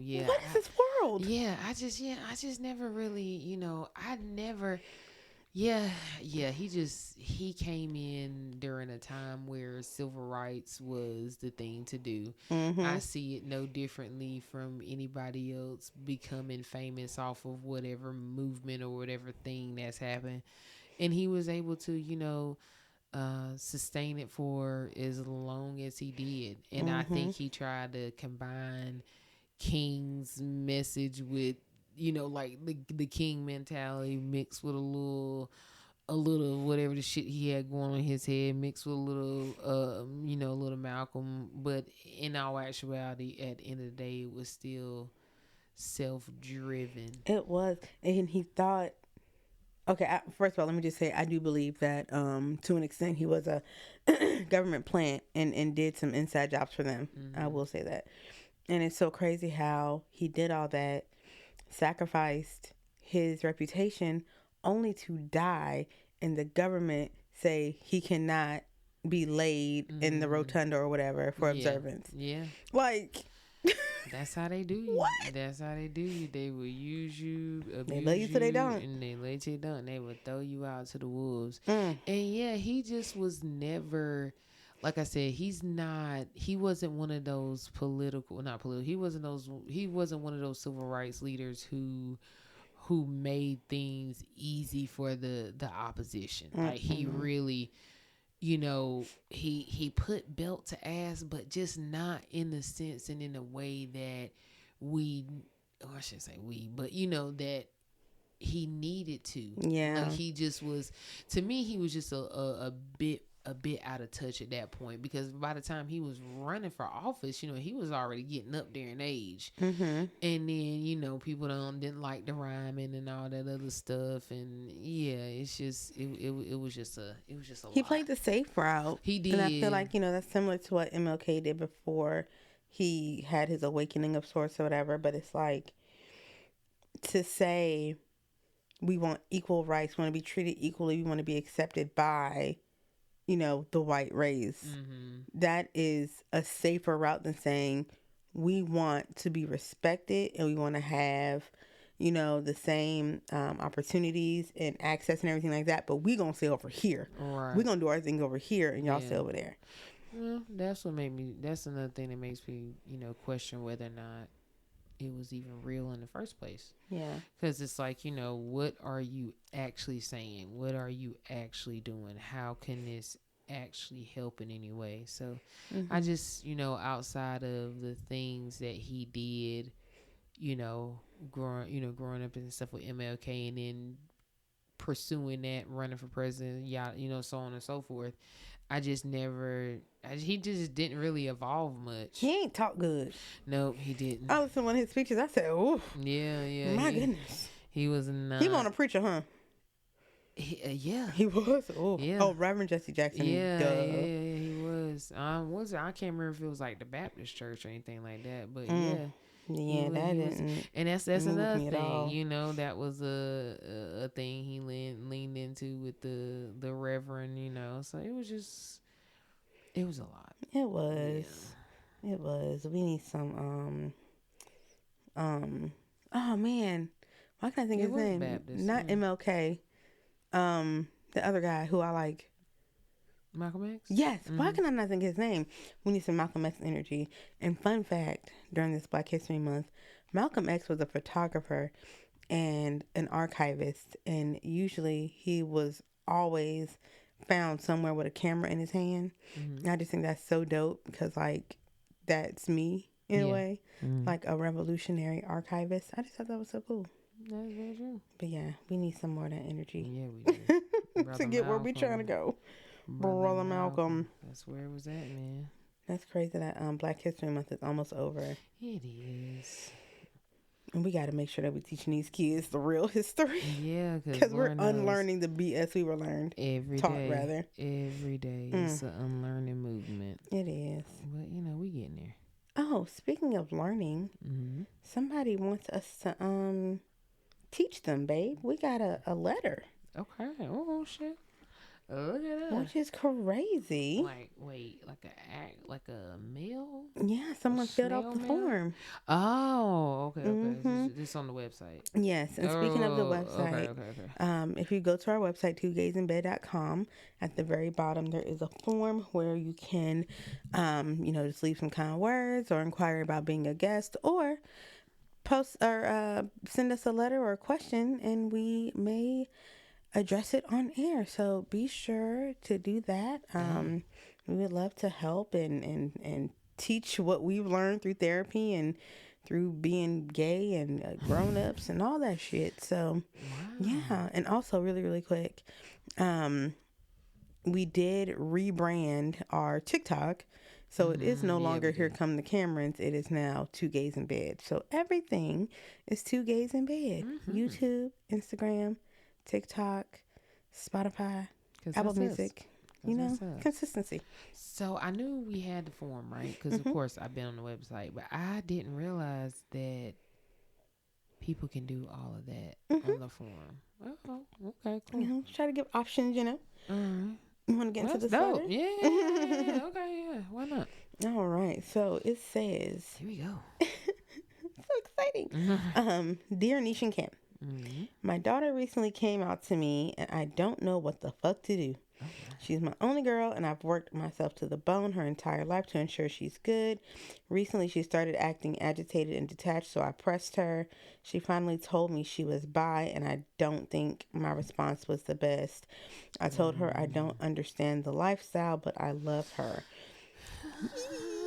Yeah. What is this world? Yeah. I just never really, I never. Yeah, he came in during a time where civil rights was the thing to do. I see it no differently from anybody else becoming famous off of whatever movement or whatever thing that's happened. And he was able to, sustain it for as long as he did. And I think he tried to combine King's message with, like the King mentality mixed with a little whatever the shit he had going on in his head, mixed with a little Malcolm. But in all actuality, at the end of the day, it was still self-driven. It was. And he thought, okay, first of all, let me just say, I do believe that to an extent he was a government plant and did some inside jobs for them. I will say that. And it's so crazy how he did all that, sacrificed his reputation only to die, and the government say he cannot be laid in the rotunda or whatever for observance. Yeah. Like, that's how they do you. What? That's how they do you. They will use you, abuse they lay you till they don't. And they lay till they don't. They will throw you out to the wolves. And yeah, he just was never, like I said, he wasn't one of those he wasn't one of those civil rights leaders who made things easy for the opposition. Like he really, he put belt to ass, but just not in the sense and in the way that I shouldn't say but that he needed to. Yeah. Like he just was, to me, he was just a bit out of touch at that point, because by the time he was running for office, he was already getting up there in age. And then, people didn't like the rhyming and all that other stuff. And yeah, it's just, it was just a He lot. played the safe route. He did. And I feel like, that's similar to what MLK did before he had his awakening of sorts or whatever. But it's like, to say we want equal rights, we want to be treated equally, we want to be accepted by, the white race. That is a safer route than saying we want to be respected and we want to have, the same opportunities and access and everything like that. But we gonna stay over here. Right. We gonna do our thing over here, and y'all stay over there. Well, that's another thing that makes me, question whether or not it was even real in the first place. Yeah. Because it's like, what are you actually saying? What are you actually doing? How can this actually help in any way? So I just, outside of the things that he did, growing up and stuff with MLK, and then pursuing that, running for president, so on and so forth, he just didn't really evolve much. He ain't talk good. Nope, he didn't. I listened to one of his speeches. I said, "Oh, yeah, my goodness." He was not. He was a preacher, huh? Yeah, he was. Oh, yeah. Oh, Reverend Jesse Jackson. Yeah, he was. I can't remember if it was like the Baptist church or anything like that, but yeah. Yeah, that didn't. And that's another me at thing, all. that was a thing he leaned into with the Reverend, So it was a lot. It was. Yeah. It was. We need some. Oh man, why can't I think of his name? Baptist, Not MLK. The other guy who I like. Malcolm X? Yes. Why can I not think of his name? We need some Malcolm X energy. And fun fact, during this Black History Month, Malcolm X was a photographer and an archivist. And usually he was always found somewhere with a camera in his hand. And I just think that's so dope because, like, that's me in a way. Like a revolutionary archivist. I just thought that was so cool. That's very true. But yeah, we need some more of that energy. Yeah, we do. To get where we trying to go. Brother Malcolm. That's where it was at, man. That's crazy that Black History Month is almost over. It is. And we got to make sure that we're teaching these kids the real history. Yeah, because we're unlearning the BS we were learned. Every day. Every day. It's an unlearning movement. It is. But, we getting there. Oh, speaking of learning, somebody wants us to teach them, babe. We got a letter. Okay. Oh, shit. Look at that. Which is crazy. Like a mail? Yeah, someone filled out the form. Oh, okay. This on the website. Yes, and speaking of the website, okay. If you go to our website, twogaysinbed.com, at the very bottom there is a form where you can, just leave some kind words or inquire about being a guest, or post or send us a letter or a question, and we may address it on air. So be sure to do that. We would love to help and teach what we've learned through therapy and through being gay and grown-ups and all that shit. So yeah. And also really, really quick, we did rebrand our TikTok. So it is no longer Here Come the Camerons. It is now Two Gays in Bed. So everything is Two Gays in Bed. YouTube, Instagram, TikTok, Spotify, Apple Music, consistency. So I knew we had the form, right? Because of course I've been on the website, but I didn't realize that people can do all of that on the form. Oh, okay, cool. Try to give options, All right. You want to get into this dope. letter? Yeah. Okay, yeah. Why not? All right. So it says. Here we go. So exciting. Dear Nishan Camp. My daughter recently came out to me, and I don't know what the fuck to do. Oh my. She's my only girl, and I've worked myself to the bone her entire life to ensure she's good. Recently, she started acting agitated and detached, so I pressed her. She finally told me she was bi, and I don't think my response was the best. I told her I don't understand the lifestyle, but I love her.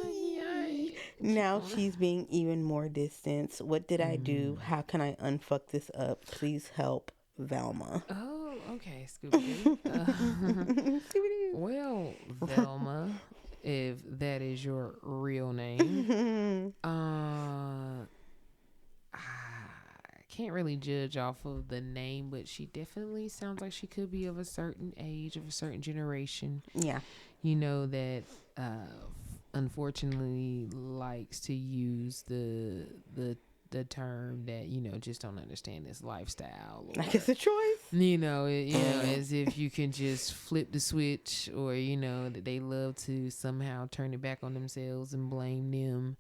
Yeah. Keep Now on. she's being even more distant. What did I do? Mm. How can I unfuck this up? Please help, Velma. Oh, okay, Scooby Doo. Scooby-Doo. Well, Velma, if that is your real name, I can't really judge off of the name, but she definitely sounds like she could be of a certain age, of a certain generation. Yeah. You know that unfortunately likes to use the term that just don't understand this lifestyle, Like or it's a choice. as if you can just flip the switch, or that they love to somehow turn it back on themselves and blame them.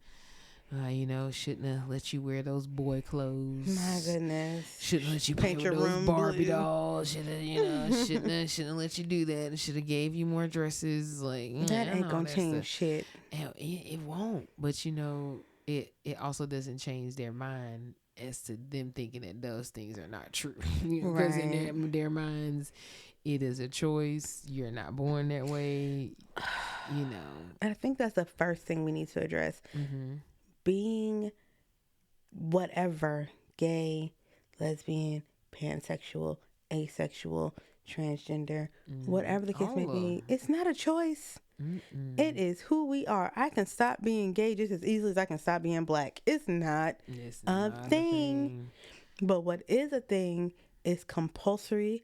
Shouldn't have let you wear those boy clothes. My goodness. Shouldn't let you play Paint with your those room Barbie blue. dolls. Shouldn't have let you do that. Should have gave you more dresses. Like That ain't gonna change shit. it won't. But it also doesn't change their mind as to them thinking that those things are not true. Because Right. in their minds, it is a choice. You're not born that way. And I think that's the first thing we need to address. Mm-hmm. Being whatever, gay, lesbian, pansexual, asexual, transgender, whatever the case may All of be, it's not a choice. Mm-mm. It is who we are. I can stop being gay just as easily as I can stop being black. It's not a thing. But what is a thing is compulsory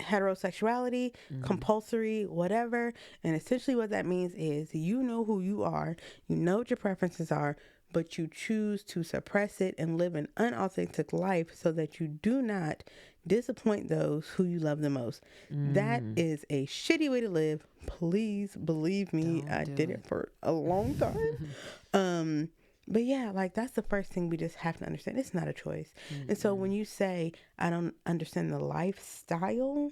heterosexuality, compulsory whatever. And essentially what that means is you know who you are, you know what your preferences are, but you choose to suppress it and live an unauthentic life so that you do not disappoint those who you love the most. That is a shitty way to live. Please believe me, I did it for a long time. But yeah, like that's the first thing we just have to understand. It's not a choice. And so when you say, I don't understand the lifestyle,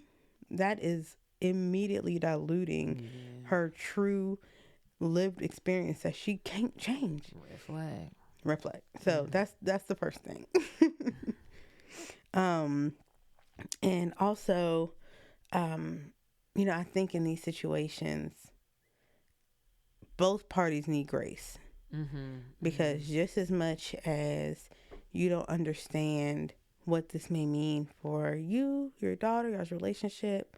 that is immediately diluting her true lived experience that she can't change. Red flag. Red flag. So that's the first thing. And also, I think in these situations, both parties need grace. Because just as much as you don't understand what this may mean for you, your daughter, your relationship,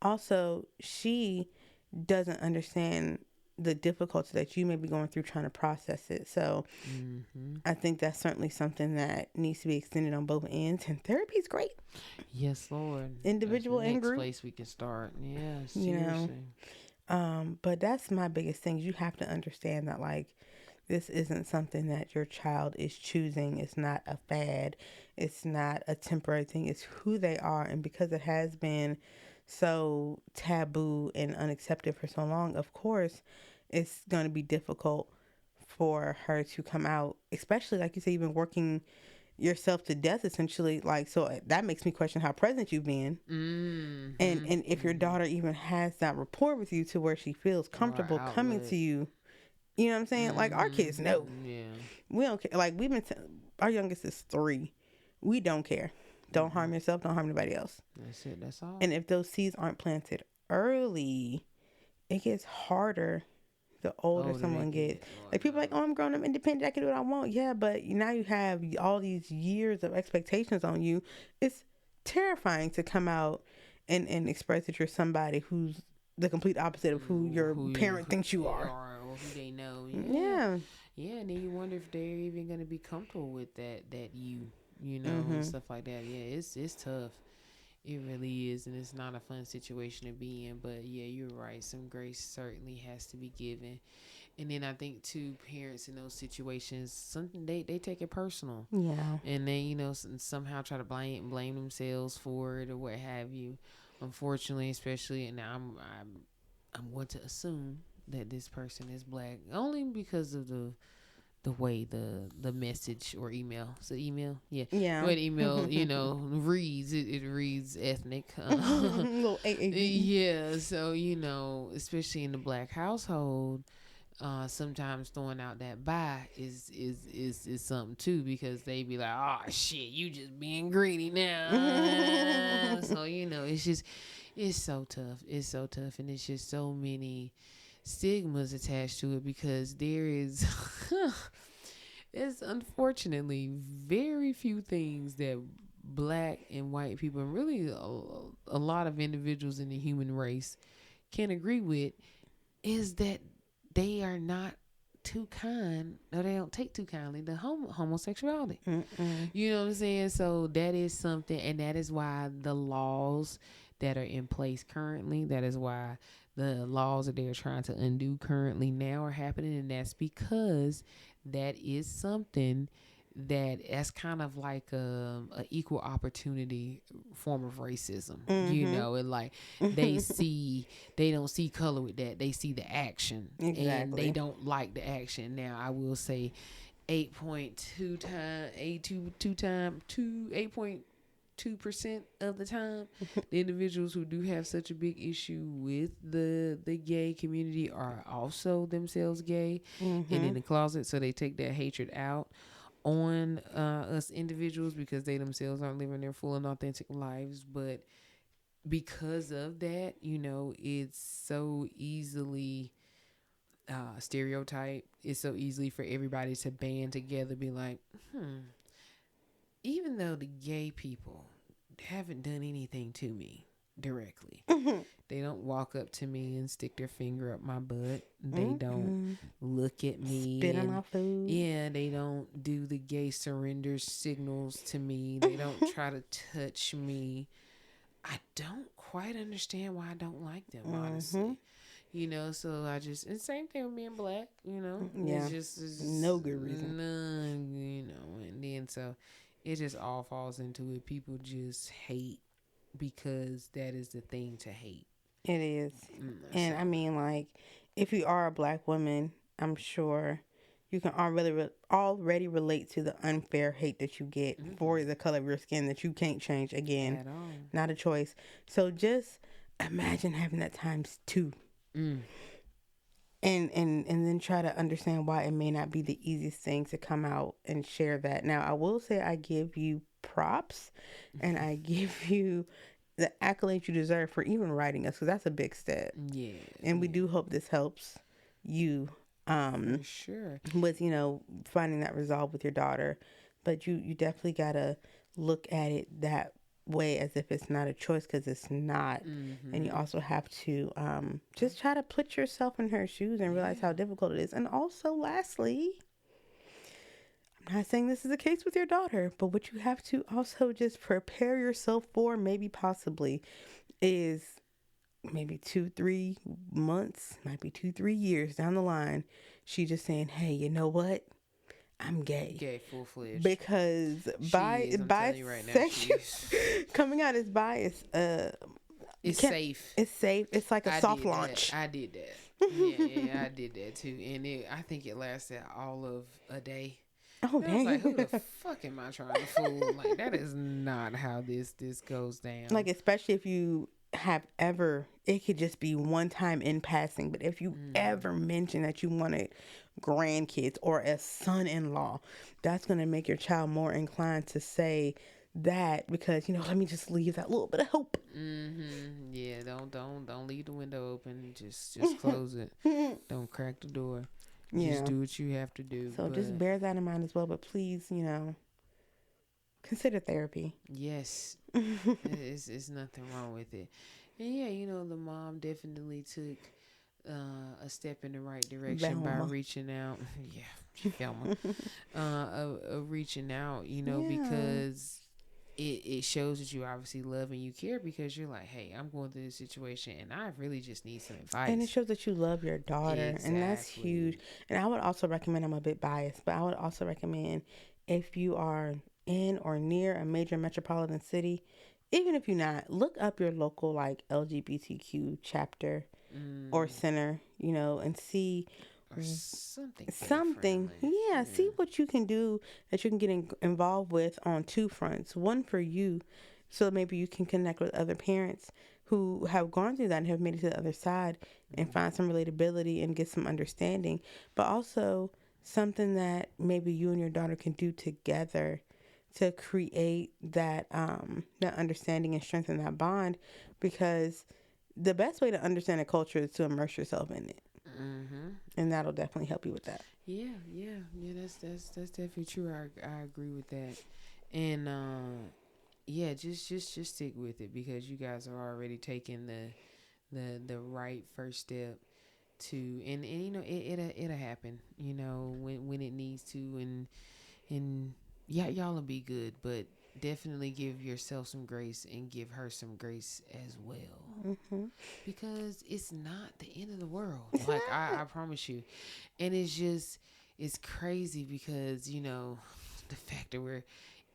also she doesn't understand the difficulty that you may be going through trying to process it. So I think that's certainly something that needs to be extended on both ends, and therapy is great. Yes, Lord. Individual that's the and next group. place we can start. Yeah, You know. seriously. But that's my biggest thing. You have to understand that, like, this isn't something that your child is choosing. It's not a fad. It's not a temporary thing. It's who they are. And because it has been so taboo and unaccepted for so long, of course, it's going to be difficult for her to come out, especially, like you say, you've been working yourself to death, essentially. Like, so that makes me question how present you've been. And if your daughter even has that rapport with you to where she feels comfortable coming to you. You know what I'm saying? Like, our kids know. Yeah. We don't care. Like, our youngest is 3. We don't care. Don't harm yourself. Don't harm anybody else. That's it. That's all. And if those seeds aren't planted early, it gets harder the older someone gets. Like, people are like, oh, I'm grown, I'm independent, I can do what I want. Yeah, but now you have all these years of expectations on you. It's terrifying to come out and express that you're somebody who's the complete opposite of who your parent thinks you are. Or who they know. Yeah. Yeah, and then you wonder if they're even going to be comfortable with that and stuff like that. Yeah, it's tough. It really is, and it's not a fun situation to be in. But yeah, you're right. Some grace certainly has to be given. And then I think too, parents in those situations, something they take it personal. Yeah. And they somehow try to blame themselves for it or what have you. Unfortunately, especially, and I'm going to assume that this person is black only because of the the way the message or email, so email, yeah, the Yeah. way the email, reads, it reads ethnic. Little AAV. Yeah, so especially in the black household, sometimes throwing out that bye is something too, because they be like, oh shit, you just being greedy now. So it's so tough. It's so tough, and it's just so many stigmas attached to it, because there is it's unfortunately very few things that black and white people, and really a lot of individuals in the human race, can agree with, is that they are not too kind, or they don't take too kindly to homosexuality. Mm-mm. You know what I'm saying? So that is something, and that is why the laws that are in place currently, that is why the laws that they're trying to undo currently now are happening, and that's because that is something that's kind of like a equal opportunity form of racism. And like they don't see color with that, they see the action, and they Exactly. don't like the action. Now I will say 8.2 time 8.2% of the time, the individuals who do have such a big issue with the gay community are also themselves gay and in the closet, so they take that hatred out on us individuals, because they themselves aren't living their full and authentic lives. But because of that, it's so easily stereotype. It's so easily for everybody to band together, be like, even though the gay people haven't done anything to me directly, they don't walk up to me and stick their finger up my butt, they don't look at me Spit on and my food. yeah, they don't do the gay surrender signals to me, they don't try to touch me. I don't quite understand why I don't like them, honestly. So I just, and same thing with being black, Yeah. it's just No good reason. none, and then so it just all falls into it. People just hate because that is the thing to hate. It is. And So I mean, like, if you are a black woman, I'm sure you can already relate to the unfair hate that you get for the color of your skin that you can't change. Again, at all. not a choice. So just imagine having that times two. And then try to understand why it may not be the easiest thing to come out and share that. Now, I will say I give you props and I give you the accolades you deserve for even writing us, because that's a big step. Yeah. And we do hope this helps you For sure. with, finding that resolve with your daughter. But you definitely got to look at it that way, as if it's not a choice, because it's not. And you also have to just try to put yourself in her shoes and realize how difficult it is. And also, lastly, I'm not saying this is the case with your daughter, but what you have to also just prepare yourself for, maybe possibly, is maybe 2-3 months, might be 2-3 years down the line, she just saying, hey, you know what, I'm gay. Gay, full-fledged. Because bisexual coming out as bias, it's safe. It's safe. It's like a soft launch. I did that. Yeah, I did that too. And I think it lasted all of a day. Oh, I was dang. like, who the fuck am I trying to fool? Like, that is not how this goes down. Like, especially if you have ever, it could just be one time in passing, but if you ever mention that you wanted grandkids or a son-in-law, that's going to make your child more inclined to say that, because let me just leave that little bit of hope. Yeah, don't leave the window open, just close it. Don't crack the door. Just do what you have to do. So just bear that in mind as well, but please, consider therapy. Yes. It's nothing wrong with it. And yeah, the mom definitely took a step in the right direction by reaching out. Yeah, Velma. Reaching out, because it shows that you obviously love and you care, because you're like, hey, I'm going through this situation and I really just need some advice. And it shows that you love your daughter. And that's huge. And I would also recommend, I'm a bit biased, but I would also recommend, if you are in or near a major metropolitan city, even if you're not, look up your local LGBTQ chapter or center, and see or something Something. family-friendly. Yeah, see Yeah. what you can do that you can get involved with on two fronts. One for you, so maybe you can connect with other parents who have gone through that and have made it to the other side and find some relatability and get some understanding. But also something that maybe you and your daughter can do together to create that understanding and strengthen that bond, because the best way to understand a culture is to immerse yourself in it, Mm-hmm. and that'll definitely help you with that. Yeah. That's definitely true. I agree with that. And yeah, just stick with it because you guys are already taking the right first step to and you know it'll happen. You know when it needs to and yeah, y'all will be good, but definitely give yourself some grace and give her some grace as well Hmm. because it's not the end of the world. It's Like not. I promise you. And it's crazy because you know the fact that we're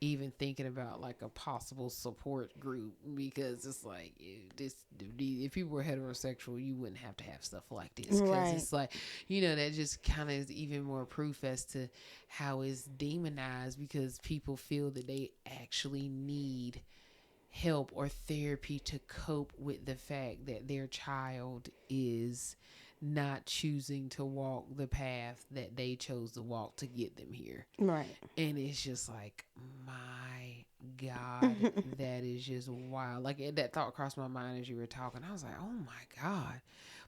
even thinking about like a possible support group because it's like if people were heterosexual you wouldn't have to have stuff like this because Right. it's like you know that just kind of is even more proof as to how it's demonized because people feel that they actually need help or therapy to cope with the fact that their child is not choosing to walk the path that they chose to walk to get them here. Right. And it's just like, my God, that is just wild. Like that thought crossed my mind as you were talking. I was like, oh my God.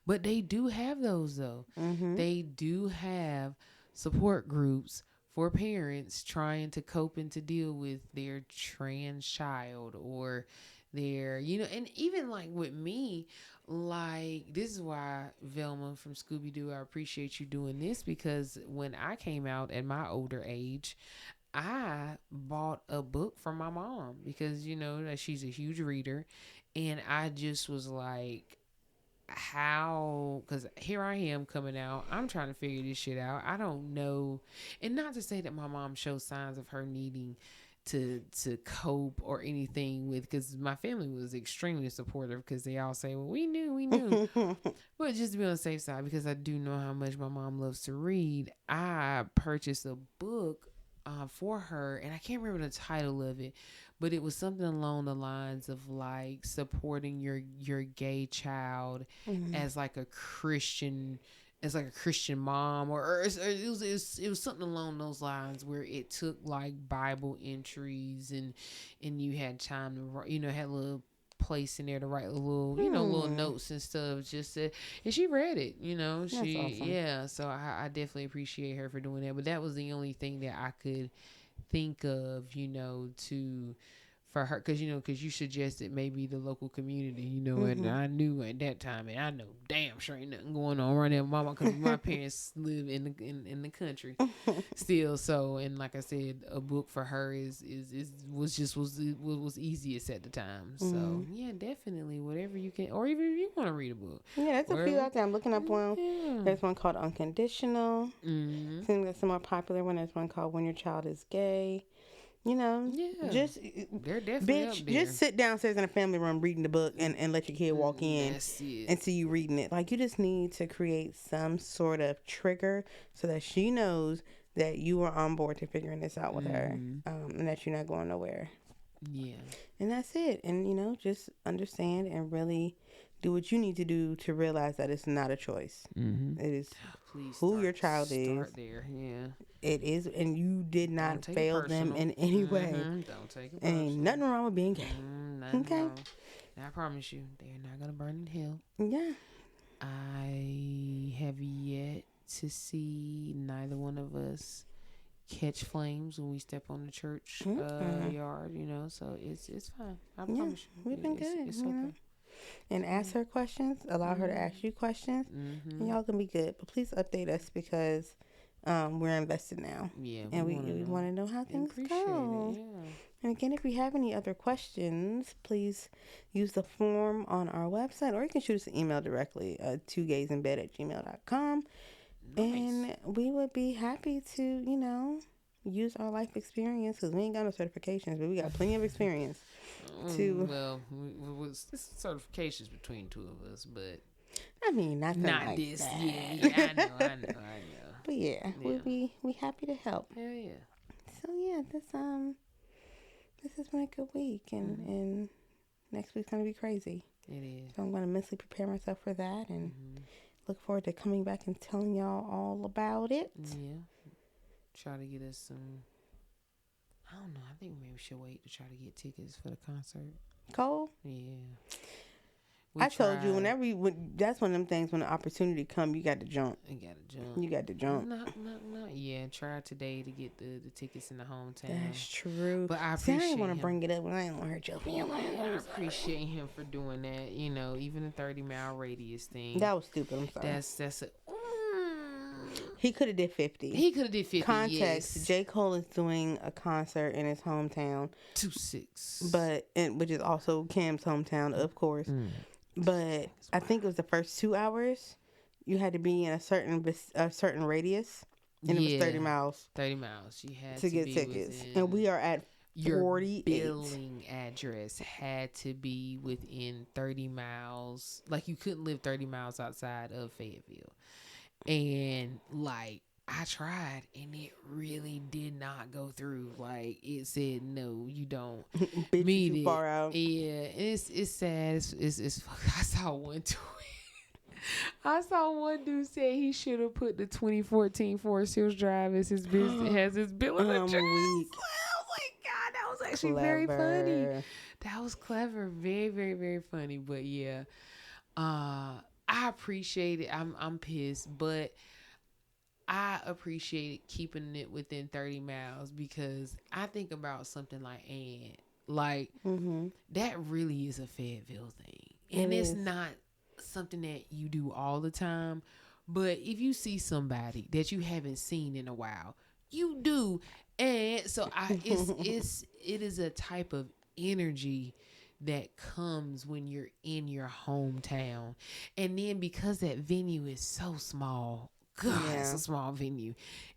But they do have those though. Hmm. They do have support groups for parents trying to cope and to deal with their trans child or their, you know, and even like with me, like this is why Velma from Scooby Doo, I appreciate you doing this because when I came out at my older age, I bought a book for my mom because you know that she's a huge reader, and I just was like, how, because here I am coming out, I'm trying to figure this shit out, I don't know. And not to say that my mom shows signs of her needing to cope or anything with, because my family was extremely supportive because they all say, well, we knew. But just to be on the safe side, because I do know how much my mom loves to read, I purchased a book for her, and I can't remember the title of it, but it was something along the lines of like supporting your gay child Hmm. as like a Christian, as like a Christian mom, or it was something along those lines where it took like Bible entries and you had time to write, you know, had a little place in there to write little, you know, little Hmm. notes and stuff. Just to, and she read it, you know. That's awesome. Yeah. So I definitely appreciate her for doing that. But that was the only thing that I could think of, you know, to for her, because you know, because you suggested maybe the local community, you know, and Hmm. I knew at that time, and I know damn sure ain't nothing going on right now, mama, because my parents live in the country still. So, and like I said, a book for her is was just was easiest at the time. Hmm. So yeah, definitely whatever you can, or even if you want to read a book, Yeah, there's a few wherever. out there. I'm looking up one. Yeah. There's one called Unconditional. Mm-hmm. I think that's the more popular one. There's one called When Your Child is Gay. You know, Yeah, just they're definitely up bitch, just there. sit downstairs in a family room reading the book and let your kid walk in That's it. and see you reading it. Like, you just need to create some sort of trigger so that she knows that you are on board to figuring this out with her, Mm-hmm. and that you're not going nowhere. Yeah. And that's it. And, just understand and really do what you need to do to realize that it's not a choice. Mm-hmm. It is Please who your child is. start there. Yeah. It is, and you did Don't not take it fail them personal. in any way. Mm-hmm. Don't take it Ain't personal. nothing wrong with being gay. Nothing Okay? wrong. And I promise you, they're not gonna burn in hell. Yeah. I have yet to see neither one of us catch flames when we step on the church Mm-mm. yard. You know, so it's fine. I Yeah, promise we've you, been good, it's okay. And ask her questions, allow her to ask you questions, and Mm-hmm. y'all can be good. But please update us because we're invested now. Yeah, we And we, want to we know want to know how and things appreciate it. go. Yeah. And again, if you have any other questions, please use the form on our website, or you can shoot us an email directly at twogaysinbed@gmail.com. Nice. And we would be happy to, use our life experience, because we ain't got no certifications, but we got plenty of experience to. Well, it's certifications between two of us, but I mean, nothing Not like this. that. Yeah, I know. But yeah, we happy to help. Hell yeah. So yeah, this has been a good week, and next week's gonna be crazy. It is. So I'm gonna mentally prepare myself for that, and look forward to coming back and telling y'all all about it. Yeah. Try to get us some. I don't know. I think maybe we should wait to try to get tickets for the concert. Cole? Yeah. I told you, that's one of them things, when the opportunity come, you got to jump. You got to jump. No. Yeah, try today to get the tickets in the hometown. That's true. But I appreciate I didn't want to him. bring it up, but I didn't want to hurt your feelings. I appreciate him for doing that. You know, even the 30-mile radius thing. That was stupid. I'm sorry. That's a. He could have did 50. He could have did 50. Context: yes. J. Cole is doing a concert in his hometown, 2-6, which is also Cam's hometown, of course. But I think it was the first 2 hours you had to be in a certain radius, and it was 30 miles. 30 miles. You had to get be tickets, and we are at 48. Your billing address had to be within 30 miles. Like, you couldn't live 30 miles outside of Fayetteville. And like, I tried, and it really did not go through. Like, it said, no, you don't meet it. Far out. Yeah, it's sad. It's I saw one tweet. I saw one dude say he should have put the 2014 Forest Hills Drive as his business, has his billing address. I was like, God, that was actually very funny. That was clever. Very, very, very funny. But yeah, I appreciate it. I'm pissed, but I appreciate keeping it within 30 miles, because I think about something like Ann. Like, that really is a Fayetteville thing. And it's not something that you do all the time. But if you see somebody that you haven't seen in a while, you do. And so it is a type of energy that comes when you're in your hometown. And then because that venue is so small, it's a small venue.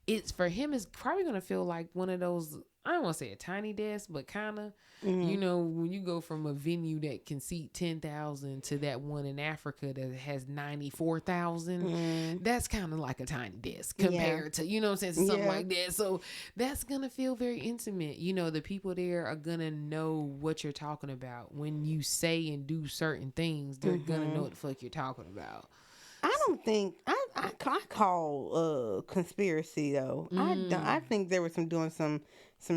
It's, for him, it's probably going to feel like one of those, I don't want to say a tiny desk, but kind of, you know, when you go from a venue that can seat 10,000 to that one in Africa that has 94,000, that's kind of like a tiny desk compared to, you know what I'm saying, something like that. So that's going to feel very intimate. You know, the people there are going to know what you're talking about. When you say and do certain things, they're going to know what the fuck you're talking about. I don't think I call conspiracy though. I think there was doing some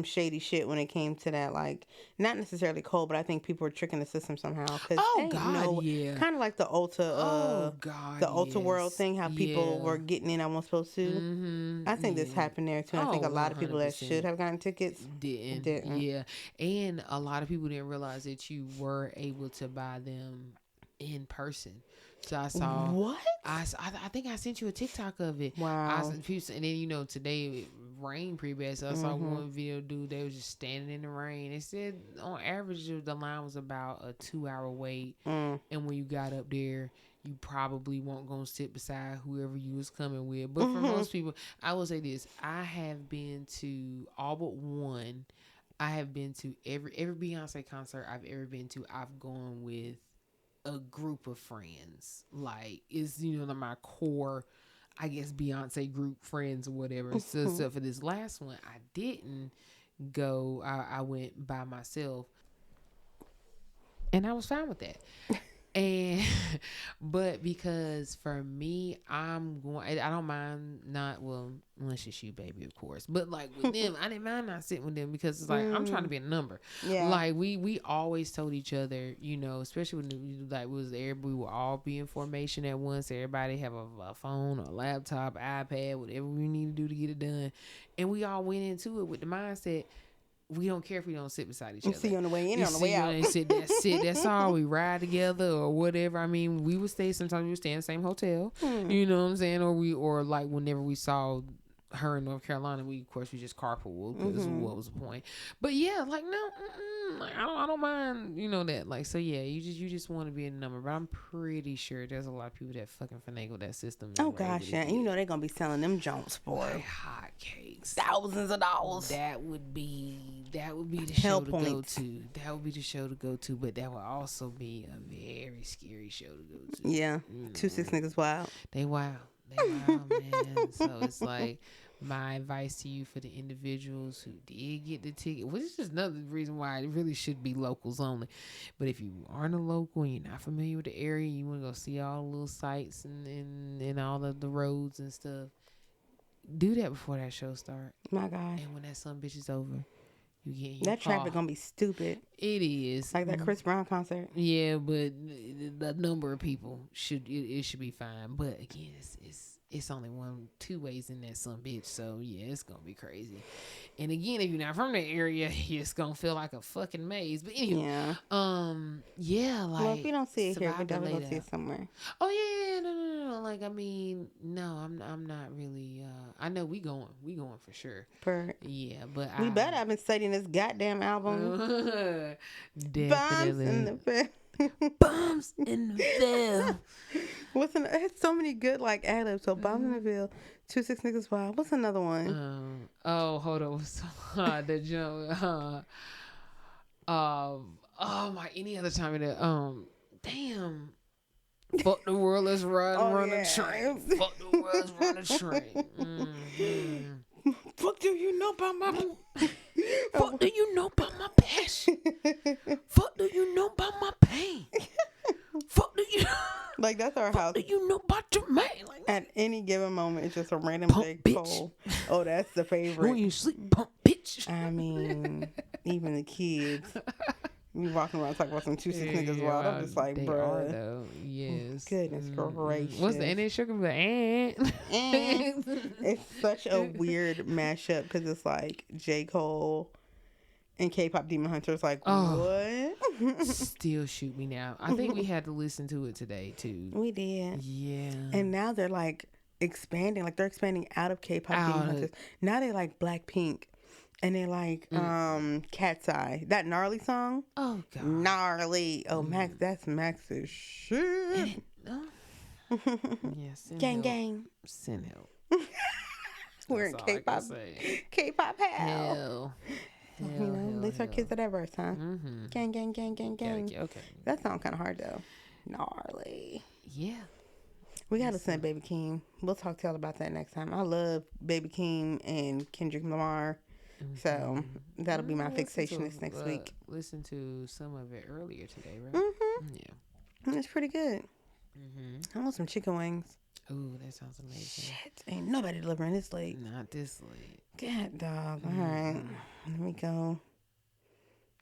shady shit when it came to that. Like, not necessarily Cole, but I think people were tricking the system somehow. Kind of like the Ulta World thing. How people were getting in, I wasn't supposed to. I think this happened there too. I think a lot of people that should have gotten tickets didn't. Yeah, and a lot of people didn't realize that you were able to buy them in person. So I saw what? I think I sent you a TikTok of it. Wow. And then, you know, today it rained pretty bad. So I saw one video, dude, they was just standing in the rain. It said on average the line was about a 2-hour wait. And when you got up there, you probably weren't gonna sit beside whoever you was coming with. But for most people, I will say this: I have been to all but one. I have been to every Beyonce concert I've ever been to. I've gone with a group of friends. Like, is, you know, my core, I guess, Beyonce group friends or whatever. So for this last one, I didn't go. I went by myself, and I was fine with that. And but because for me, I don't mind not, well, unless it's you, baby, of course, but like with them, I didn't mind not sitting with them, because it's like, I'm trying to be a number. Like, we always told each other, you know, especially when we would all be in formation at once. Everybody have a phone or a laptop, iPad, whatever we need to do to get it done, and we all went into it with the mindset, we don't care if we don't sit beside each other. See you on the way in, on the way out. That's all. We ride together or whatever. I mean, we would stay, sometimes we would stay in the same hotel. You know what I'm saying? Or like whenever we saw her in North Carolina, we just carpool because what was the point? But yeah, like no, like, I don't mind, that. Like, so yeah, you just want to be a number, but I'm pretty sure there's a lot of people that fucking finagle that system. Oh gosh, yeah, and they're gonna be selling them Jones for like hotcakes, thousands of dollars. That would be the show to go to. That would be the show to go to, but that would also be a very scary show to go to. Yeah, 26 niggas wild. They wild. Man. So it's like my advice to you for the individuals who did get the ticket, which is just another reason why it really should be locals only. But if you aren't a local and you're not familiar with the area, you want to go see all the little sites and all of the roads and stuff, do that before that show starts. My God. And when that son bitch is over, you get your that traffic gonna be stupid. It is like that Chris Brown concert. Yeah, but the number of people should be fine. But again, it's only 2 ways in that son bitch. So yeah, it's gonna be crazy. And again, if you're not from that area, it's gonna feel like a fucking maze. But anyway, yeah, like, well, if we don't see it here, we definitely gonna see it somewhere. Oh yeah, no. Like, I mean, no, I'm not really. I know we going for sure. Yeah, but we better have been studying this goddamn album. Definitely. Bombs in the Ville. It had so many good like ad-libs. So Bombs in the Ville, 26 niggas wild. What's another one? Hold on. The joke. Oh my, any other time in the damn. Fuck the world, let's run a train. Fuck the world, let's run a train. Mm-hmm. Fuck do you know about my Fuck do you know about my passion? Fuck do you know about my pain? Fuck do you like that's our house. Do you know about your man? Like, at any given moment, it's just a random J. Cole. Oh, that's the favorite. When you sleep, pump bitch. I mean, even the kids. We walking around talking about some 26 niggas wild. I'm just like, bro. Yes. Goodness gracious. What's the and then sugar the and? It's such a weird mashup because it's like J. Cole and K-pop Demon Hunter's like, what? Still shoot me now. I think we had to listen to it today too. We did. Yeah. And now they're like expanding. Like they're expanding out of K-pop Demon Hunters. Now they like Blackpink. And they like Cat's Eye. That gnarly song. Oh God. Gnarly. Oh Max, that's Max's shit. Yes. Gang. Send help. We're in K-pop. K-pop hell. At least our kids are diverse, huh? Mm-hmm. Gang. Okay. That sounds kind of hard though. Gnarly. Yeah. We gotta send Baby Keem. We'll talk to y'all about that next time. I love Baby Keem and Kendrick Lamar. So that'll be my fixation this next week. Listen to some of it earlier today, right? Mm-hmm. Yeah. It's pretty good. Mm-hmm. I want some chicken wings. Ooh, that sounds amazing. Shit, ain't nobody delivering this late. Not this late. God, dog. All right. Let me go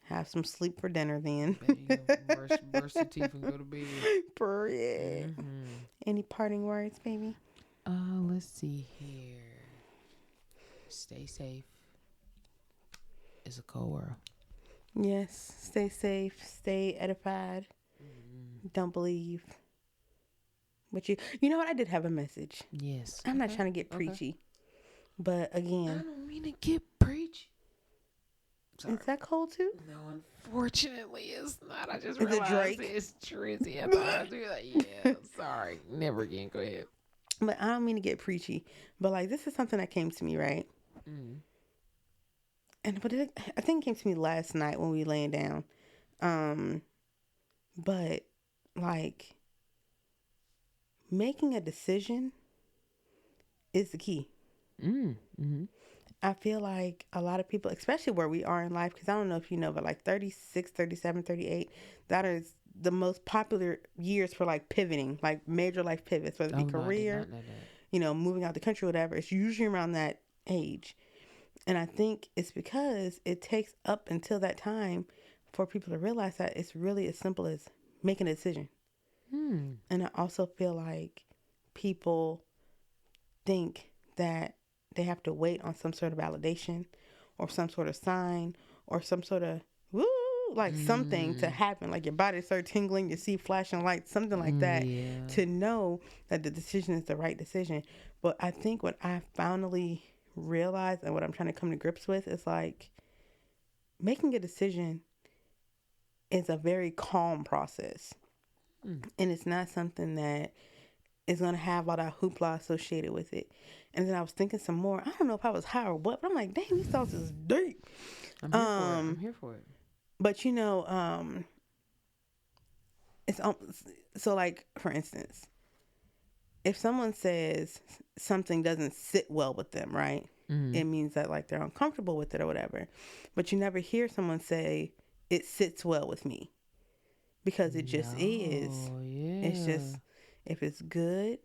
have some sleep for dinner then. Brush your teeth and go to bed. Period. Any parting words, baby? Let's see here. Stay safe. It's a cold world. Yes. Stay safe. Stay edified. Don't believe. But you know what? I did have a message. Yes. I'm not trying to get preachy. But again. I don't mean to get preachy. Sorry. Is that cold too? No, unfortunately it's not. I just realized realized Drake? It's Trizzy. I thought I was like, yeah, sorry. Never again. Go ahead. But I don't mean to get preachy. But like this is something that came to me, right? I think it came to me last night when we laying down. But like making a decision is the key. I feel like a lot of people, especially where we are in life, because I don't know if you know, but like 36, 37, 38, that is the most popular years for like pivoting, like major life pivots, whether it be career, moving out the country, whatever. It's usually around that age. And I think it's because it takes up until that time for people to realize that it's really as simple as making a decision. And I also feel like people think that they have to wait on some sort of validation or some sort of sign or some sort of something to happen. Like your body starts tingling, you see flashing lights, something like that, to know that the decision is the right decision. But I think what I finally realize and what I'm trying to come to grips with is like making a decision is a very calm process. And it's not something that is going to have all that hoopla associated with it. And then I was thinking some more. I don't know if I was high or what, but I'm like, dang, these thoughts is deep. I'm here for it. But you know, it's so like for instance, if someone says something doesn't sit well with them, right? It means that like they're uncomfortable with it or whatever. But you never hear someone say it sits well with me, because it just is. Yeah. It's just, if it's good,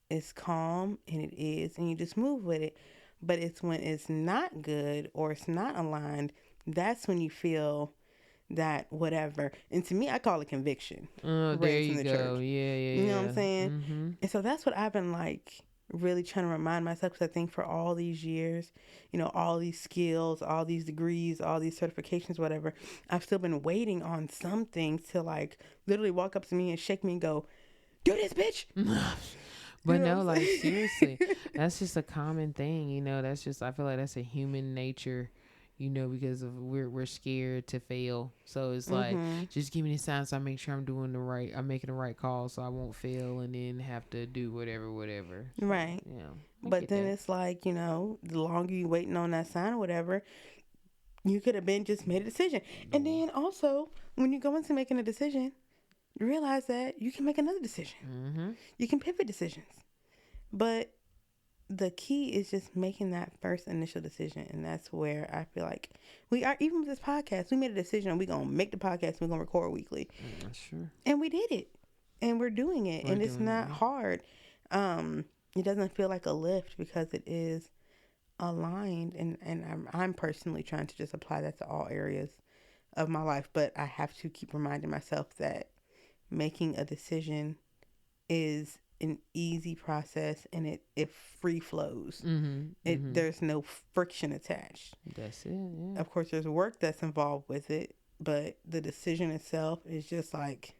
it's calm, and it is, and you just move with it. But it's when it's not good or it's not aligned, that's when you feel that whatever. And to me, I call it conviction. There you go. Church. Yeah. You know what I'm saying? And so that's what I've been like really trying to remind myself, because I think for all these years, you know, all these skills, all these degrees, all these certifications, whatever, I've still been waiting on something to like literally walk up to me and shake me and go, do this, bitch. But no, like seriously, that's just a common thing, you know. That's just, I feel like that's a human nature, you know, because of we're scared to fail. So it's like, just give me the sign so I make sure I'm making the right call, so I won't fail and then have to do whatever. So, right. Yeah. But then it's like, you know, the longer you waiting on that sign or whatever, you could have been just made a decision. And then also, when you go into making a decision, you realize that you can make another decision. You can pivot decisions. But the key is just making that first initial decision. And that's where I feel like we are, even with this podcast, we made a decision. We're going to make the podcast. We're going to record weekly. Sure. And we did it. And we're doing it. And it's not hard. It doesn't feel like a lift because it is aligned. And I'm personally trying to just apply that to all areas of my life. But I have to keep reminding myself that making a decision is an easy process, and it free flows. There's no friction attached. That's it. Yeah. Of course, there's work that's involved with it, but the decision itself is just like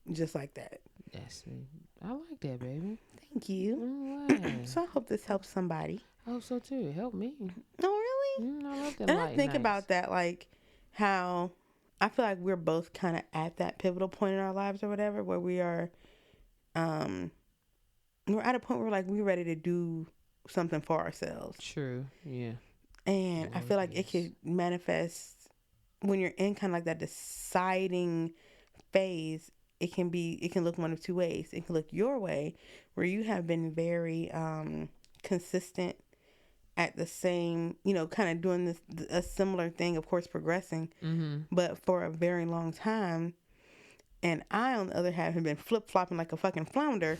that. That's it. I like that, baby. Thank you. Right. So I hope this helps somebody. I hope so too. Help me. Oh, really? I love that. And I think about that, like how I feel like we're both kind of at that pivotal point in our lives or whatever, where we are, we're at a point where like we're ready to do something for ourselves. True. Yeah. And I feel like it could manifest when you're in kind of like that deciding phase. It can look one of two ways. It can look your way, where you have been very consistent at the same, you know, kind of doing a similar thing, of course, progressing, but for a very long time. And I, on the other hand, have been flip-flopping like a fucking flounder,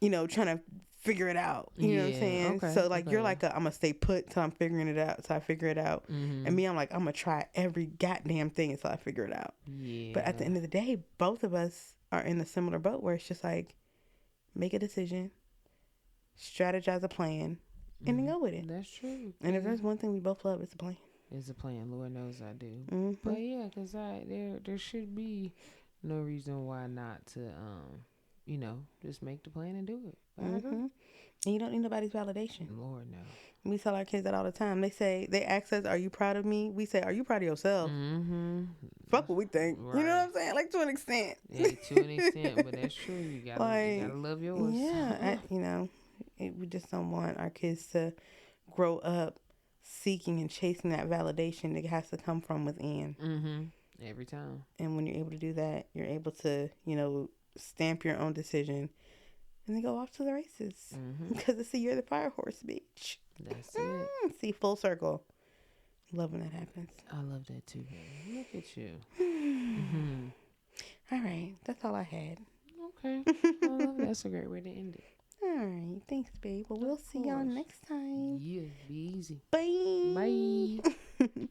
you know, trying to figure it out. You know what I'm saying? Okay, so, like, you're like, I'm going to stay put till I'm figuring it out, till I figure it out. And me, I'm like, I'm going to try every goddamn thing until I figure it out. Yeah. But at the end of the day, both of us are in a similar boat where it's just like, make a decision, strategize a plan, and then go with it. That's true. And if there's one thing we both love, it's a plan. It's a plan. Lord knows I do. But yeah, because there should be no reason why not to, you know, just make the plan and do it. I agree. And you don't need nobody's validation. Lord no. We tell our kids that all the time. They ask us, "Are you proud of me?" We say, "Are you proud of yourself?" Fuck what we think. Right. You know what I'm saying? Like, to an extent. Yeah, to an extent, but that's true. You gotta love yours. Yeah, you know, we just don't want our kids to grow up seeking and chasing that validation that has to come from within. Every time. And when you're able to do that, you're able to, you know, stamp your own decision and then go off to the races. Because it's the year of the fire horse, bitch. That's it. See, full circle. Love when that happens. I love that too, baby. Look at you. All right. That's all I had. Okay. I love that. That's a great way to end it. All right. Thanks, babe. Well, we'll see y'all next time. Yeah. Be easy. Bye. Bye.